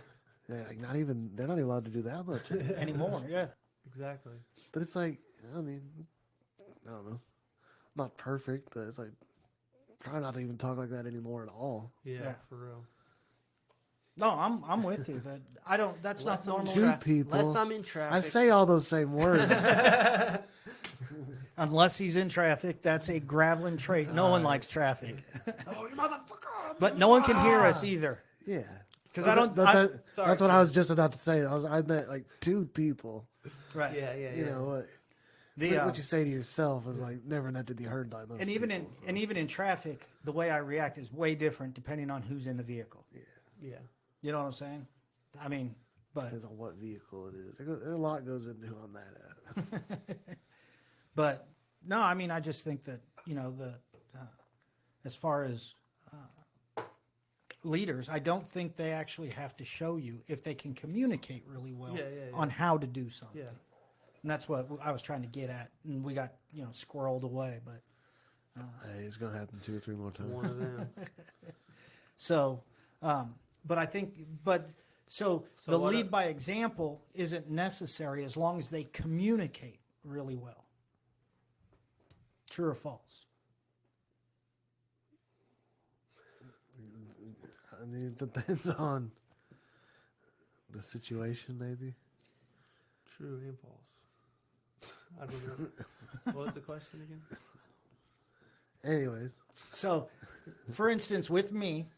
yeah, like they're not even allowed to do that much. anymore. Yeah. Exactly. But it's like, I mean, I don't know, not perfect, but it's like try not to even talk like that anymore at all. Yeah, for real. No, I'm with you. That I don't. That's Unless not I'm normal. Two tra- people. Unless I'm in traffic. I say all those same words. Unless he's in traffic, that's a Gravelin trait. No one likes traffic. Oh, you motherfucker! But no one can hear us either. Yeah. Because So I don't. Sorry, that's what I was just about to say. I meant like two people. right. Yeah. You know what? The What you say to yourself is like never meant to be heard by those and even people. even in traffic, the way I react is way different depending on who's in the vehicle. Yeah. You know what I'm saying? I mean, but Depends on what vehicle it is. A lot goes into on that. but no, I mean, I just think that the as far as leaders, I don't think they actually have to show you if they can communicate really well Yeah. on how to do something. Yeah. And that's what I was trying to get at, and we got squirreled away. But Hey, it's gonna happen 2 or 3 more times. One of them. so, but I think, so the what lead by example isn't necessary as long as they communicate really well. True or false? I mean, it depends on the situation, maybe. True and false. I don't know. What was the question again? Anyways, So, for instance, with me,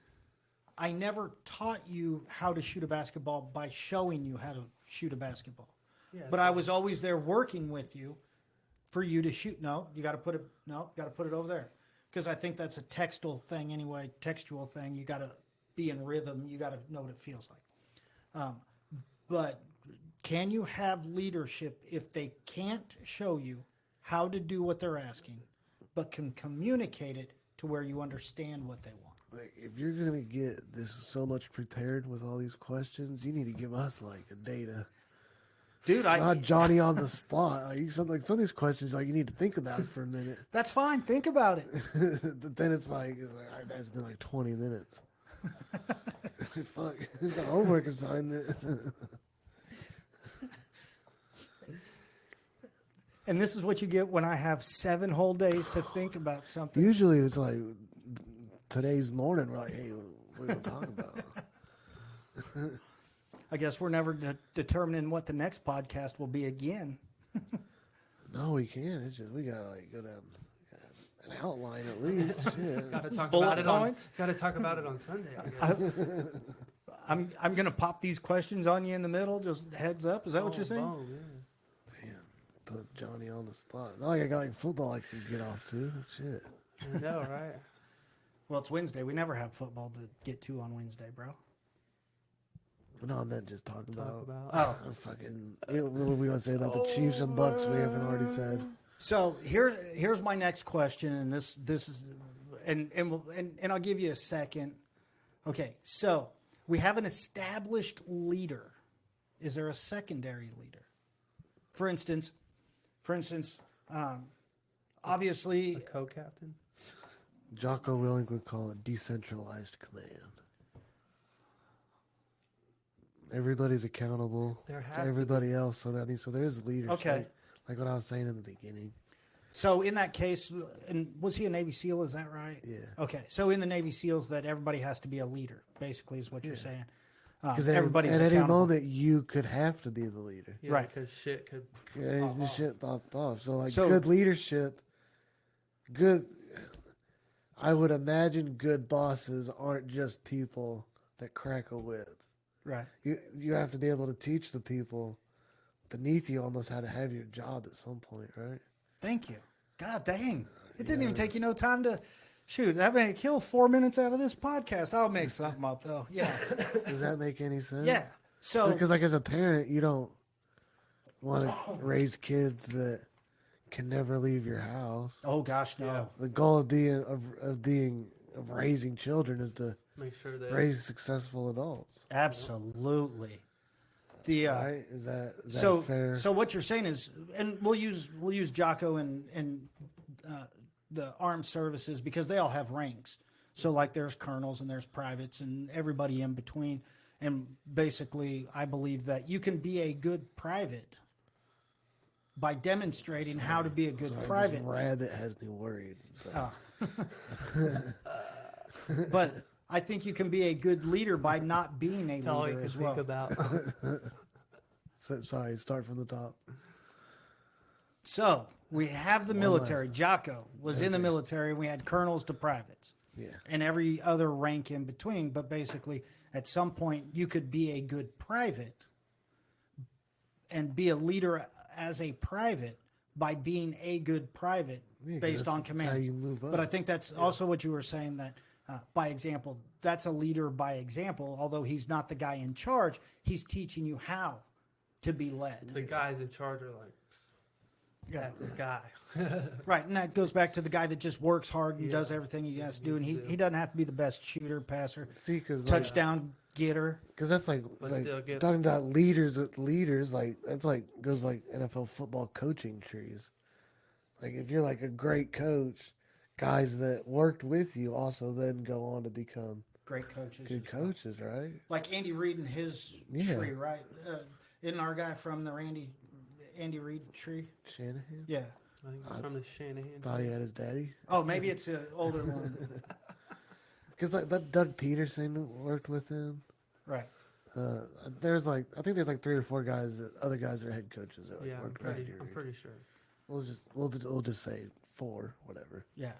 I never taught you how to shoot a basketball by showing you how to shoot a basketball. Yeah. But I was always there working with you for you to shoot. No, you got to put it. No, got to put it over there, because I think that's a textual thing anyway. Textual thing. You got to be in rhythm. You got to know what it feels like. But can you have leadership if they can't show you how to do what they're asking, but can communicate it to where you understand what they want? like, if you're gonna get this so much prepared with all these questions, you need to give us like a data. Dude, Not Johnny on the spot. Some of these questions, like you need to think about for a minute. that's fine. Think about it. But then it's like all right, that's been like 20 minutes. Fuck, it's a homework assignment. And this is what you get when I have 7 whole days to think about something. Usually it's like today's morning. We're like, hey, what are we gonna talk about? I guess we're never determining what the next podcast will be again. No, we can't. It's just we gotta like go down an outline at least. Shit. Got to talk Bullet about it points? on. Got to talk about it on Sunday. I guess. I'm gonna pop these questions on you in the middle. Just heads up. Is that what you're saying? Boom, yeah. Damn, put Johnny on the spot. Not like I got like football I can get off to. Shit. I know, right? Well, it's Wednesday. We never have football to get to on Wednesday, bro. No, I'm not just talking Talk about. Oh, Fucking. What were we gonna say about the Chiefs and Bucks? We haven't already said. so here's my next question, and this is, and I'll give you a second. Okay, so we have an established leader. Is there a secondary leader? For instance, obviously, A co-captain. Jocko Willing would call it decentralized command. Everybody's accountable There to has to be. everybody else, so there is leadership. Okay. Like what I was saying in the beginning. so in that case, and was he a Navy SEAL? Is that right? Yeah. Okay, so in the Navy SEALs, that everybody has to be a leader. Basically, is what you're saying. Because Everybody's at any accountable. moment you could have to be the leader. Yeah, Right. Because shit could. Yeah, pop this off. shit popped off. So like So- good leadership, good. I would imagine good bosses aren't just people that crack a whip. Right. You have to be able to teach the people beneath you almost how to have your job at some point, right? Thank you. God dang. It didn't even take you no time to shoot. That may kill 4 minutes out of this podcast. I'll make something up though. Yeah. Does that make any sense? Yeah. So Because like as a parent, you don't want to raise kids that can never leave your house. oh gosh, no. Yeah. The goal of raising children is to Make sure that. raise successful adults. Absolutely. The Right? Is that so fair? so what you're saying is, and we'll use Jocko and the armed services because they all have ranks. So like there's colonels and there's privates and everybody in between. And basically, I believe that you can be a good private by demonstrating how to be a good Sorry, private. This rabbit has me worried. But But I think you can be a good leader by not being a That's all you leader can as think well. about. sorry, start from the top. So we have the military. Jocko was in the military. We had colonels to privates. Yeah. and every other rank in between. But basically, at some point, you could be a good private and be a leader as a private by being a good private Yeah, 'cause based on that's command. how you move up. But I think that's also what you were saying, that by example, that's a leader by example. Although he's not the guy in charge, he's teaching you how to be led. The guys in charge are like, Yeah. that's a guy. Right, and that goes back to the guy that just works hard and Yeah. does everything he has to do, and needs to he doesn't have to be the best shooter, passer, See, because touchdown getter. that's But still get- talking about leaders, like that's like goes like NFL football coaching trees. Like if you're like a great coach, guys that worked with you also then go on to become Great coaches. good coaches, right? Like Andy Reid and his Yeah. tree, right? Isn't our guy from the Andy Reid tree? Shanahan Yeah. I think it's from the Shanahan. thought he had his daddy Oh, maybe it's an older one. because like that Doug Peterson worked with him. Right. There's like I think there's like 3 or 4 guys, other guys that are head coaches that like Yeah, worked with Andy I'm Reid. pretty sure. We'll just say 4, whatever. Yeah.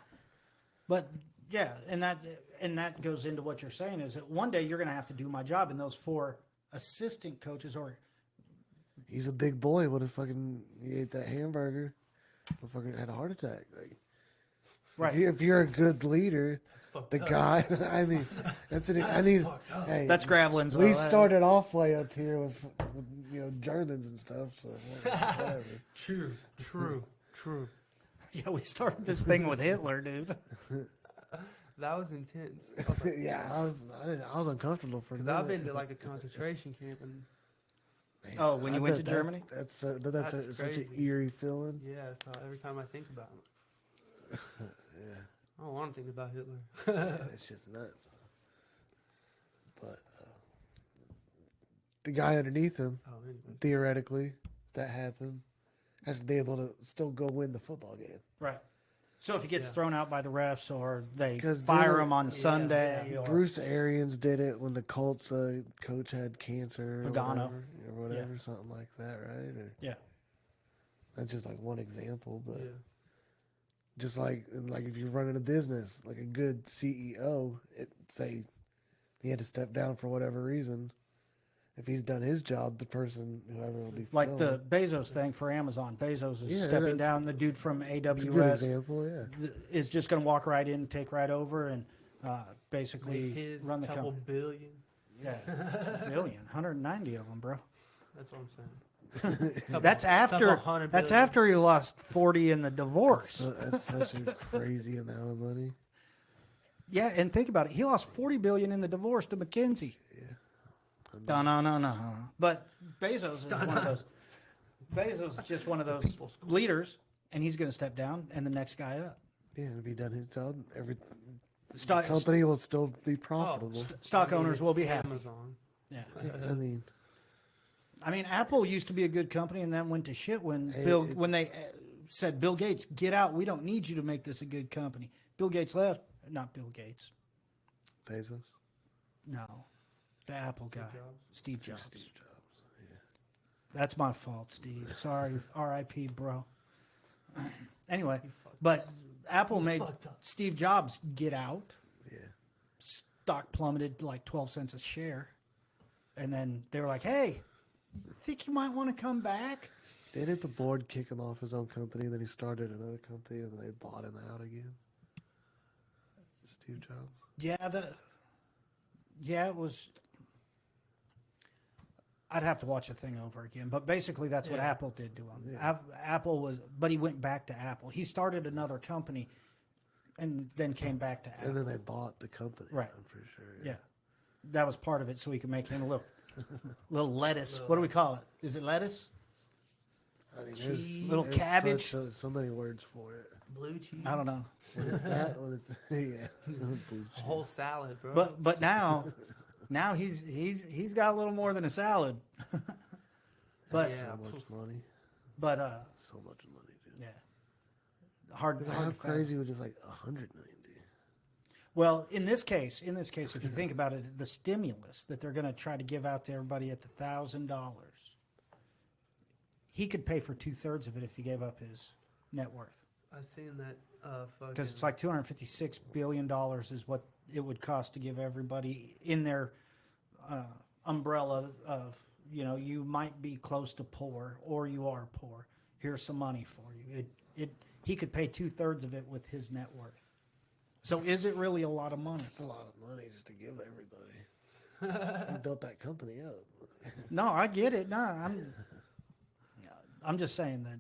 But yeah, and that goes into what you're saying, is that one day you're going to have to do my job, and those 4 assistant coaches, or He's a big boy. What if fucking he ate that hamburger? What fucking had a heart attack? Like, right. if you're a good leader, That's fucked the up. guy. I mean, I need. fucked up. Hey, That's Gravelin's. we though. started off way up here with Germans and stuff. So whatever. True. Yeah, we started this thing with Hitler, dude. That was intense. Yeah, I was uncomfortable for. Because I've been to like a concentration camp, and Man, Oh, when you I went to bet Germany? That's That's such an crazy. eerie feeling. yeah, so every time I think about it, Yeah, I don't want to think about Hitler. it's just nuts. But the guy underneath him, Oh, anyway. theoretically, if that happened, has to be able to still go win the football game. Right. So if he gets Yeah. thrown out by the refs, or they 'Cause fire they- him on yeah, Sunday, yeah. or Bruce Arians did it when the Colts coach had cancer Pagano. or whatever, something like that, right? Or, yeah, that's just like one example, but Yeah. just like if you're running a business, like a good CEO, say he had to step down for whatever reason. If he's done his job, the person, whoever will be like filling. the Bezos thing for Amazon. Bezos is Yeah, stepping that's- down. The dude from It's a good AWS example, yeah. is just going to walk right in, take right over, and Make basically his run the couple company. billion. Yeah, billion, 190 of them, bro. That's what I'm saying. That's after. couple hundred That's billion. after he lost 40 in the divorce. That's such a crazy amount of money. Yeah, and think about it. He lost 40 billion in the divorce to McKinsey. No. But Bezos is one of those. Bezos is just one of those leaders, and he's going to step down, and the next guy up. Yeah, if he done his job, every Stock, company will still be profitable. stock I mean, owners it's will be happy. Amazon. Yeah. I mean, Apple used to be a good company, and then went to shit when Hey, when they said, Bill Gates, get out. We don't need you to make this a good company. Bill Gates left. Not Bill Gates. Bezos, No. The Apple guy. Jobs. Steve Jobs. Steve Jobs. That's my fault, Steve. Sorry. R.I.P., bro. Anyway, but Apple made Steve Jobs get out. Yeah. Stock plummeted to like 12 cents a share. And then they were like, hey, think you might want to come back? Didn't the board kick him off his own company, then he started another company, and then they bought him out again? Steve Jobs. Yeah, it was. I'd have to watch the thing over again, but basically that's what Yeah. Apple did to him. Yeah. Apple was, but he went back to Apple. He started another company, and then came back to Apple. And then they bought the company. Right. I'm pretty sure. Yeah, that was part of it, so he could make him a little lettuce. What do we call it? Is it lettuce? I mean, Little there's cabbage. so many words for it. Blue cheese. I don't know. What is that? What is yeah? Blue A whole salad, bro. But now he's got a little more than a salad. But Yeah. So much money. but So much money, dude. yeah, hard. How hard to fathom. crazy would just like 100 million be? Well, in this case, if you think about it, the stimulus that they're going to try to give out to everybody at the $1,000, he could pay for 2/3 of it if he gave up his net worth. I seen that because it's like $256 billion is what it would cost to give everybody in their umbrella of, you know, you might be close to poor or you are poor. Here's some money for you. He could pay 2/3 of it with his net worth. So is it really a lot of money? It's a lot of money just to give everybody. He built that company up. No, I get it. No, I'm just saying that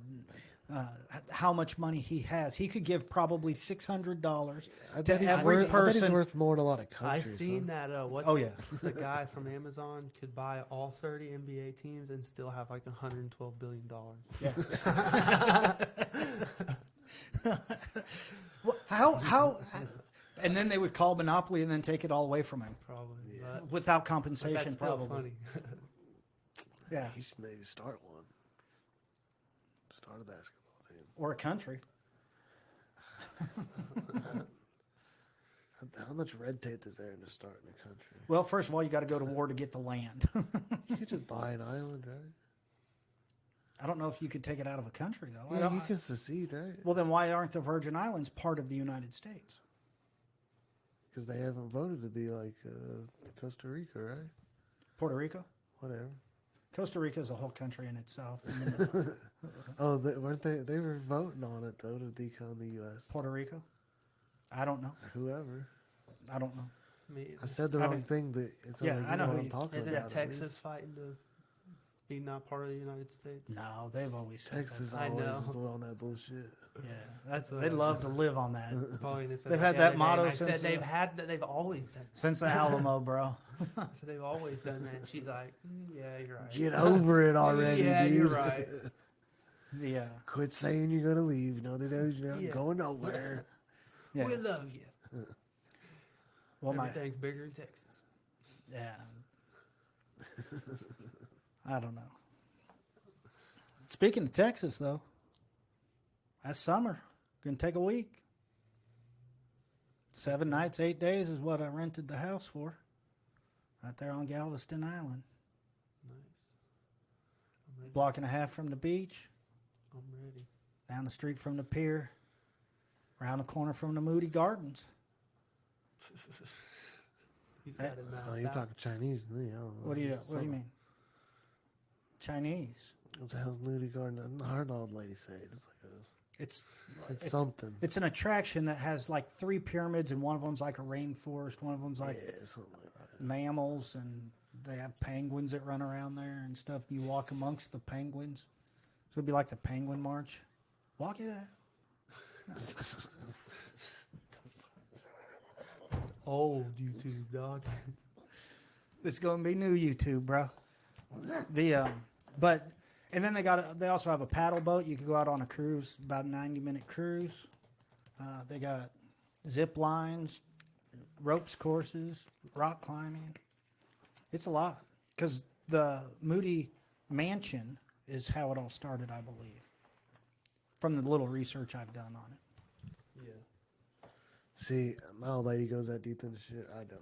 how much money he has. He could give probably $600 to every I bet he's person. worth more in a lot of I countries. seen huh? that. Oh, yeah. The guy from Amazon could buy all 30 NBA teams and still have like $112 billion. Yeah. Well, how? And then they would call monopoly and then take it all away from him Probably. without But compensation. that's still Probably. funny. Yeah, He should maybe start one. Start a basketball team. or a country. How much red tape is there in just starting a country? Well, first of all, you got to go to war to get the land. You could just buy an island, right? I don't know if you could take it out of a country though. I Yeah, don't- you can secede, right? Well, then why aren't the Virgin Islands part of the United States? Because they haven't voted to be like Costa Rica, right? Puerto Rico? Whatever. Costa Rica is a whole country in itself. And then Oh, weren't they? They were voting on it though to decon the U.S. Puerto Rico? I don't know. Whoever. I don't know. I mean, I said the I wrong mean- thing. That it's Yeah, like, I know what who I'm you- talking isn't about. at least. Texas fighting to be not part of the United States? No, they've always said Texas I always know. is on that bullshit. that. Yeah, that's, what they I love to live on that. Probably they said They've that had the that other day, motto and I since said they've always done. since the Alamo, bro. I said they've always done that. And she's like, yeah, you're right. Get over it already, Yeah, dude. you're right. Yeah, Quit saying you're gonna leave. No, you're not Yeah. going nowhere. yeah. We love you. Well, my Everything's bigger in Texas. yeah. I don't know. Speaking of Texas, though, that's summer. Gonna take a week. 7 nights, 8 days is what I rented the house for. Out there on Galveston Island. Nice. I'm ready. Block and a half from the beach, I'm ready. down the street from the pier, around the corner from the Moody Gardens. He's got it mapped Oh, you're out. talking Chinese to me. I don't know. What do you It's mean? Chinese. What the hell's nudie garden? I heard an old lady say it. It's like It's it's something. It's an attraction that has like 3 pyramids, and one of them's like a rainforest. One of them's like Yeah, something like that. mammals, and they have penguins that run around there and stuff. You walk amongst the penguins. So it'd be like the Penguin March. Walk it out. It's old YouTube, dog. This is gonna be new YouTube, bro. And then they also have a paddle boat. You could go out on a cruise, about a 90-minute cruise. They got zip lines, ropes courses, rock climbing. It's a lot because the Moody Mansion is how it all started, I believe, from the little research I've done on it. Yeah. See, my old lady goes that deep into shit. I don't.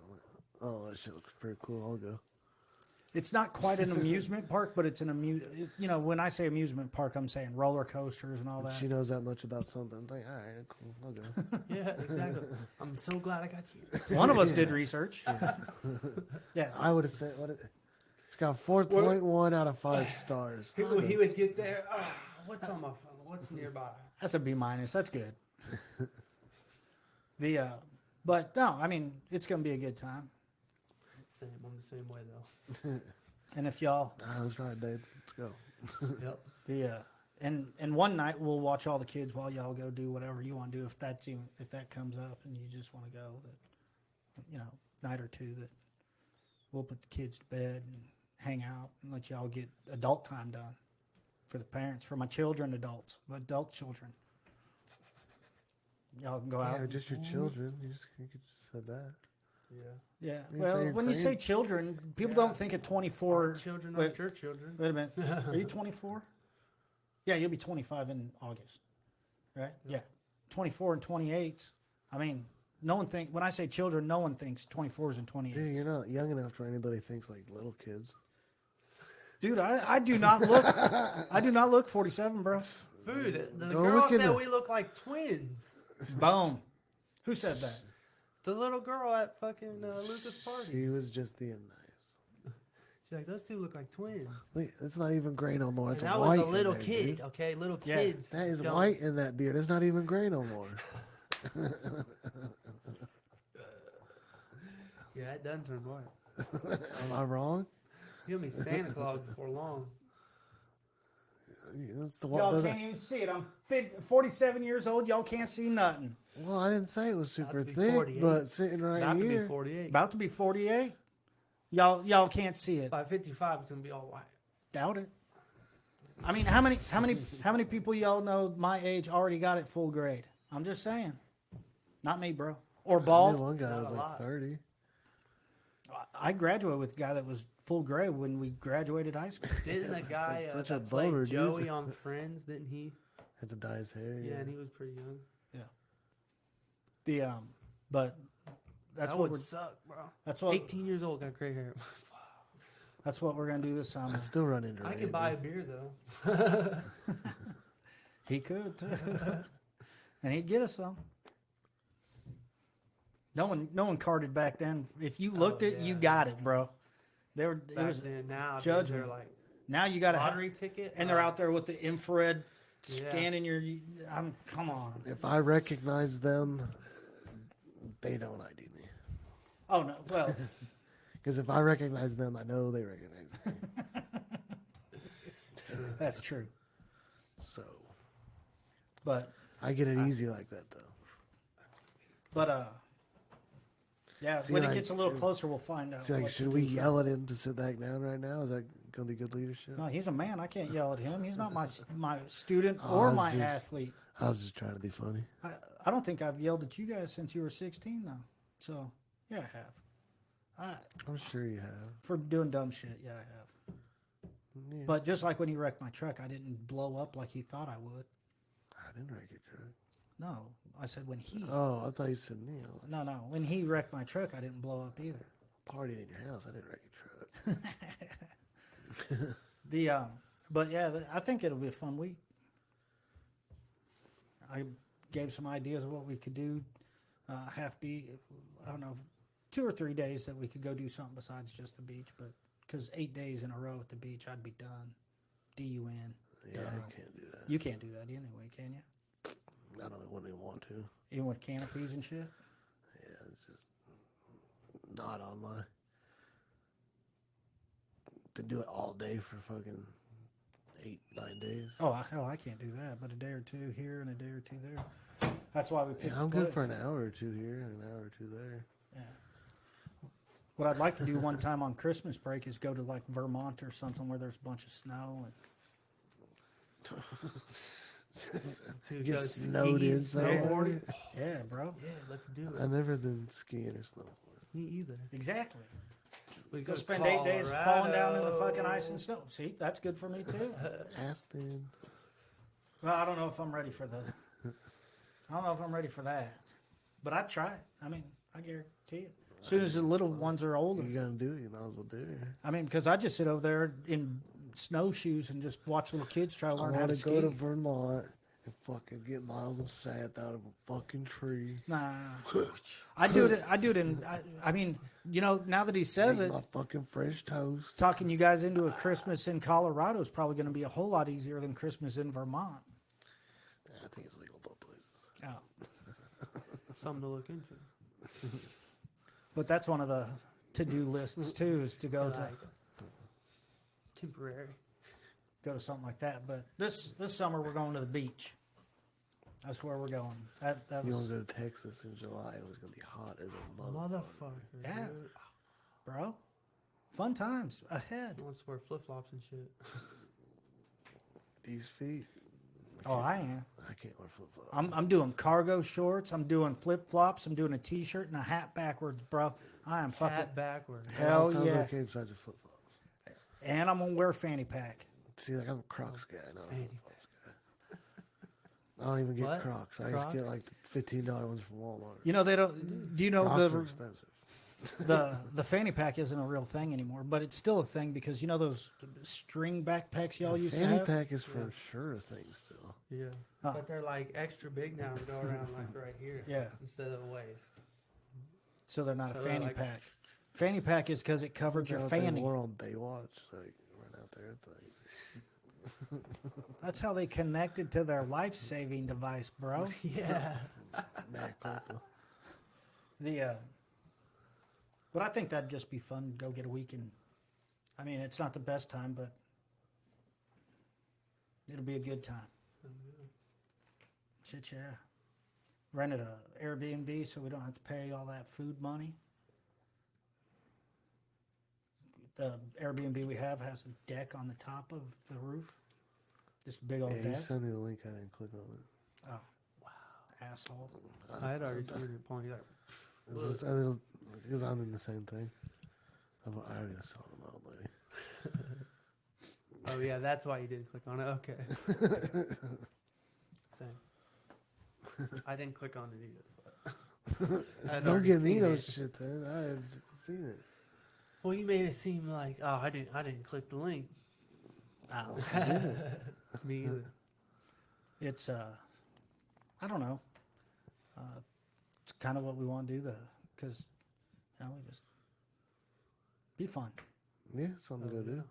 Oh, that shit looks pretty cool. I'll go. It's not quite an amusement park, but it's when I say amusement park, I'm saying roller coasters and all that. She knows that much about something. I'm like, all right, cool. I'll go. Yeah, exactly. I'm so glad I got you. One of us did research. Yeah. I would have said it's got 4.1 out of 5 stars. He would get there. What's on my phone? What's nearby? That's a B-. That's good. But no, I mean, it's going to be a good time. Same. I'm the same way though. And if y'all, That's right, Dave. Let's go. Yep. and one night we'll watch all the kids while y'all go do whatever you want to do. If that comes up and you just want to go, night or two, that we'll put the kids to bed and hang out and let y'all get adult time done for the parents, for my children, adult children. Y'all can go out. Yeah, just your children. You could just said that. Yeah. Yeah. You can Well, say your when you say grand- children, people Yeah. don't think of 24. Our children Wait. aren't your children. Wait a minute. Are you 24? Yeah, you'll be 25 in August, right? Yeah. 24 and 28s. I mean, when I say children, no one thinks 24s and 28s. Dude, you're not young enough for anybody thinks like little kids. Dude, I do not look 47, bro. Dude, the Don't girl look in said the- we look like twins. Boom. Who said that? The little girl at fucking Lucas' party. She was just being nice. She's like, those two look like twins. Look, it's not even gray no more. It's And that white. was a little in there, kid, dude. okay? Little Yeah. kids. That is don't- white in that beard. It's not even gray no more. Yeah, it doesn't turn white. Am I wrong? You'll be Santa Claus before long. That's the Y'all one. can't even see it. I'm 47 years old. Y'all can't see nothing. Well, I didn't say it was super be thick, 48. but sitting right About to be here. 48. About to be 48. Y'all can't see it. By 55, it's gonna be all white. Doubt it. I mean, how many people y'all know my age already got it full grade? I'm just saying. Not me, bro. Or I knew bald. one guy Not was a like lot. 30. I graduated with a guy that was full grade when we graduated high school. Didn't the guy like such a that played bummer, dude. Joey on Friends? Didn't he? Had to dye his hair. Yeah, and he was pretty young. But that's That what would we're suck, bro. that's what 18 years old, got gray hair. that's what we're gonna do this I summer. still run into I Randy. could buy a beer though. He could too. And he'd get us some. No one carded back then. If you looked it, you yeah. got it, bro. It Back was then, now dude, judgment. they're like now you got to have, lottery ticket, and they're out there with the infrared Yeah. scanning your. Come on. If I recognize them, they don't ID me. Oh no. Well, Because if I recognize them, I know they recognize me. that's true. So But I get it easy like that, though. yeah. See, when it like, gets a little closer, we'll find out. See, like, what to should we do. yell at him to sit back down right now? Is that going to be good leadership? No, he's a man. I can't yell at him. He's not my student Oh, or I was my just- athlete. I was just trying to be funny. I don't think I've yelled at you guys since you were 16 though. So yeah, I have. I'm sure you have. For doing dumb shit, yeah, I have. Yeah. But just like when he wrecked my truck, I didn't blow up like he thought I would. I didn't wreck your truck. No, I said when he. Oh, I thought you said Neil. No, when he wrecked my truck, I didn't blow up either. Partied in your house. I didn't wreck your truck. But yeah, I think it'll be a fun week. I gave some ideas of what we could do. I don't know, 2 or 3 days that we could go do something besides just the beach. But because 8 days in a row at the beach, I'd be done. DUN. Yeah, Done. I can't do that. You can't do that anyway, can you? I wouldn't even want to. Even with canopies and shit. Yeah, it's just not on my. To do it all day for fucking 8-9 days. Oh, hell, I can't do that. But a day or two here and a day or two there. That's why we picked. Yeah, I'm the good for place. an hour or two here and an hour or two there. Yeah. What I'd like to do one time on Christmas break is go to like Vermont or something where there's a bunch of snow. Dude, Get go snowed skiing, in so snowboarding. Yeah, bro. Yeah, let's do I've it. never done skiing or snowboarding. Me either. Exactly. We Go to spend 8 days falling down in the Colorado. fucking ice and snow. See, that's good for me too. Aston. Well, I don't know if I'm ready for that. But I'd try it. I mean, I guarantee it. As soon as the little ones are older. You gotta do it, you might as well do it. I mean, because I just sit over there in snowshoes and just watch little kids try to I learn how want to to ski. go to Vermont and fucking get my little sath out of a fucking tree. Nah, I do it. I mean, you know, now that he says Make it, my fucking French toast. talking you guys into a Christmas in Colorado is probably going to be a whole lot easier than Christmas in Vermont. I think it's legal both places. Oh. Something to look into. But that's one of the to-do lists too, is to go to Like, temporary. something like that. But this summer we're going to the beach. That's where we're going. That You want was, to go to Texas in July? It was gonna be hot as a motherfucker. Motherfucker. Yeah. Dude. bro. Fun times ahead. He wants to wear flip flops and shit. These feet. Oh, I am. I can't wear flip flops. I'm doing cargo shorts. I'm doing flip flops. I'm doing a t-shirt and a hat backwards, bro. I am fucking. Hat backward. Hell Sounds yeah. okay besides the flip flops. And I'm gonna wear a fanny pack. See, like I'm a Crocs guy, not a Fanny flip flops guy. I don't even get What? Crocs. I just get like the $15 ones from Walmart. You know they don't. Do you know Crocs are the? expensive. the fanny pack isn't a real thing anymore, but it's still a thing because you know those string backpacks y'all used to Fanny have. pack is for Yeah. sure a thing still. Yeah. Oh. But they're like extra big now and go around like right here. Yeah. Instead of the waist. So they're not So a they're fanny like- pack. Fanny pack is because it covered your Isn't that what fanny. They wore on Baywatch, like right out there. It's like That's how they connected to their life-saving device, bro. Yeah. mad culpa. But I think that'd just be fun. Go get a weekend. I mean, it's not the best time, but it'll be a good time. Shit, yeah. Rented a Airbnb so we don't have to pay all that food money. The Airbnb we have has a deck on the top of the roof. Just a big old Yeah, you deck. sent me the link. I didn't click on it. Oh, wow, asshole. I had already seen it. Pulling that. Because I'm in the same thing. I already saw them out, lady. Oh yeah, that's why you didn't click on it. Okay. Same. I didn't click on it either. But I had Don't already give me seen no it. shit then. I had seen it. Well, you made it seem like I didn't click the link. Ow. Me either. It's I don't know. It's kind of what we want to do, because we just be fun. Yeah, something to go do.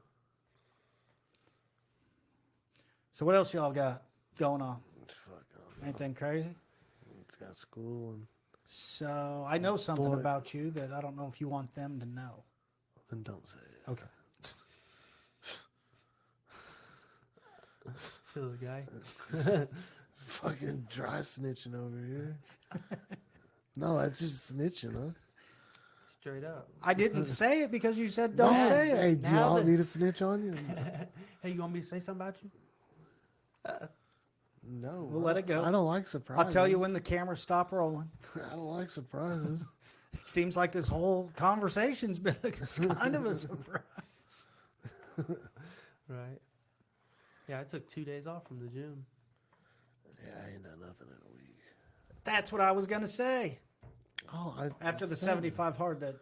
So what else y'all got going on? Fuck, Anything crazy? it's got school and So I know something Boy. about you that I don't know if you want them to know. then don't say it. Okay. Silly guy. Fucking dry snitching over here. No, that's just snitching, huh? Straight up. I didn't say it because you said don't No. say it. Hey, do you Now want that- me to snitch on you? Hey, you want me to say something about you? No. We'll let it go. I don't like surprises. I'll tell you when the cameras stop rolling. I don't like surprises. It seems like this whole conversation's been kind of a surprise. Right. Yeah, I took 2 days off from the gym. Yeah, I ain't done nothing in a week. That's what I was gonna say. Oh, After the same. 75 hard, that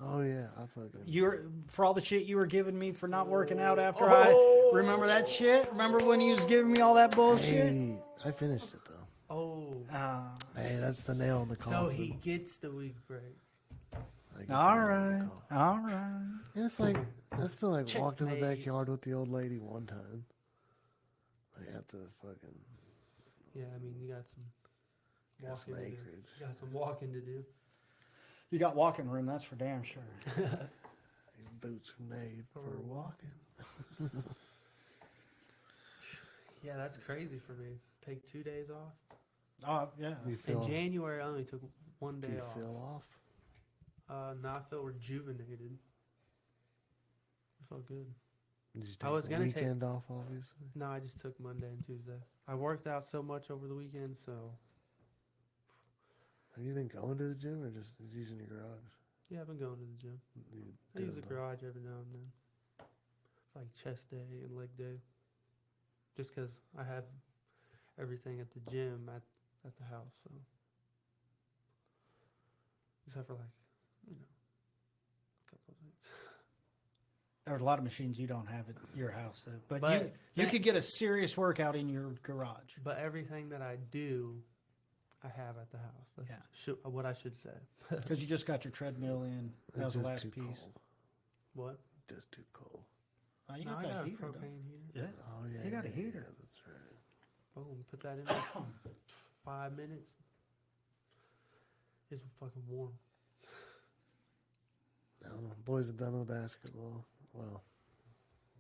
Oh yeah, I fucking. you're for all the shit you were giving me for not working out after I remember that shit. Remember when you was giving me all that bullshit? Hey, I finished it though. Oh. Hey, that's the nail in the coffin. So he gets the week break. I get the All nail in the right, coffin. all right. And it's like I still like walked in the Checkmate. backyard with the old lady one time. I got to fucking Yeah, I mean, you got got some some walking to do. acreage. You got some walking to do. You got walking room, that's for damn sure. These boots were made for walking. Yeah, that's crazy for me. Take 2 days off. Oh yeah. You In feel? January, I only took 1 Do day you off. feel off? No, I felt rejuvenated. I felt good. Did you I take was the gonna take- weekend off? Obviously. No, I just took Monday and Tuesday. I worked out so much over the weekend, so Have you been going to the gym or just using your garage? yeah, I've been going to the gym. You I use the dildo. garage every now and then, like chest day and leg day, just because I have everything at the gym at the house. So except for like, a couple of things. There's a lot of machines you don't have at your house, but But you that- could get a serious workout in your garage. But everything that I do, I have at the house. That's what I should say. Because you just got your treadmill in. That was It's the just last too piece. cold. What? Just too cold. Oh, you No, got I that got a heater, don't propane heater. you? Yeah. Oh yeah. You got a yeah, heater. Yeah, that's right. Boom, put that in there. 5 minutes. It's fucking warm. I don't know. Boys are done with basketball. Well,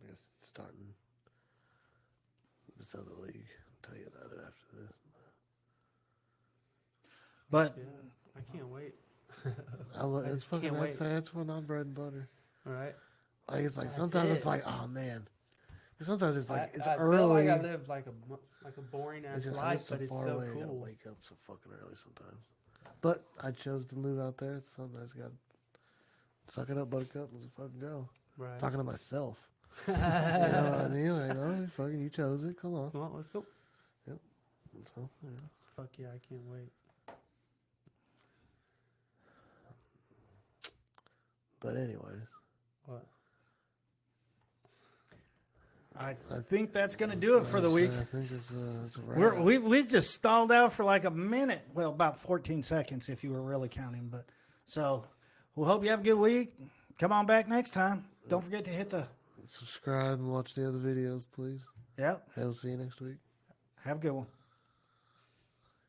I guess it's starting this other league. I'll tell you that after this. But Yeah, I can't wait. I It's just fucking can't wait. that's what I'm bread and butter. All right. Like it's like That's sometimes it's it. like, oh man. But sometimes it's like it's I feel early. like I live like a boring ass It's just, life, but so it's far so away. I gotta cool. wake up so fucking early sometimes. But I chose to live out there. It's something I just got to suck it up, buttercup, and let's fucking go. Right. Talking to myself. You know what I mean? Like, no, fucking, you chose it. Come on. Well, let's go. So, yeah. Fuck yeah, I can't wait. But anyways, What? I think that's going to do it for the week. I think it's a wrap. We've just stalled out for like a minute. Well, about 14 seconds if you were really counting. But so we'll hope you have a good week. Come on back next time. Don't forget to hit the. Subscribe and watch the other videos, please. Yep. Hey, we'll see you next week. Have a good one.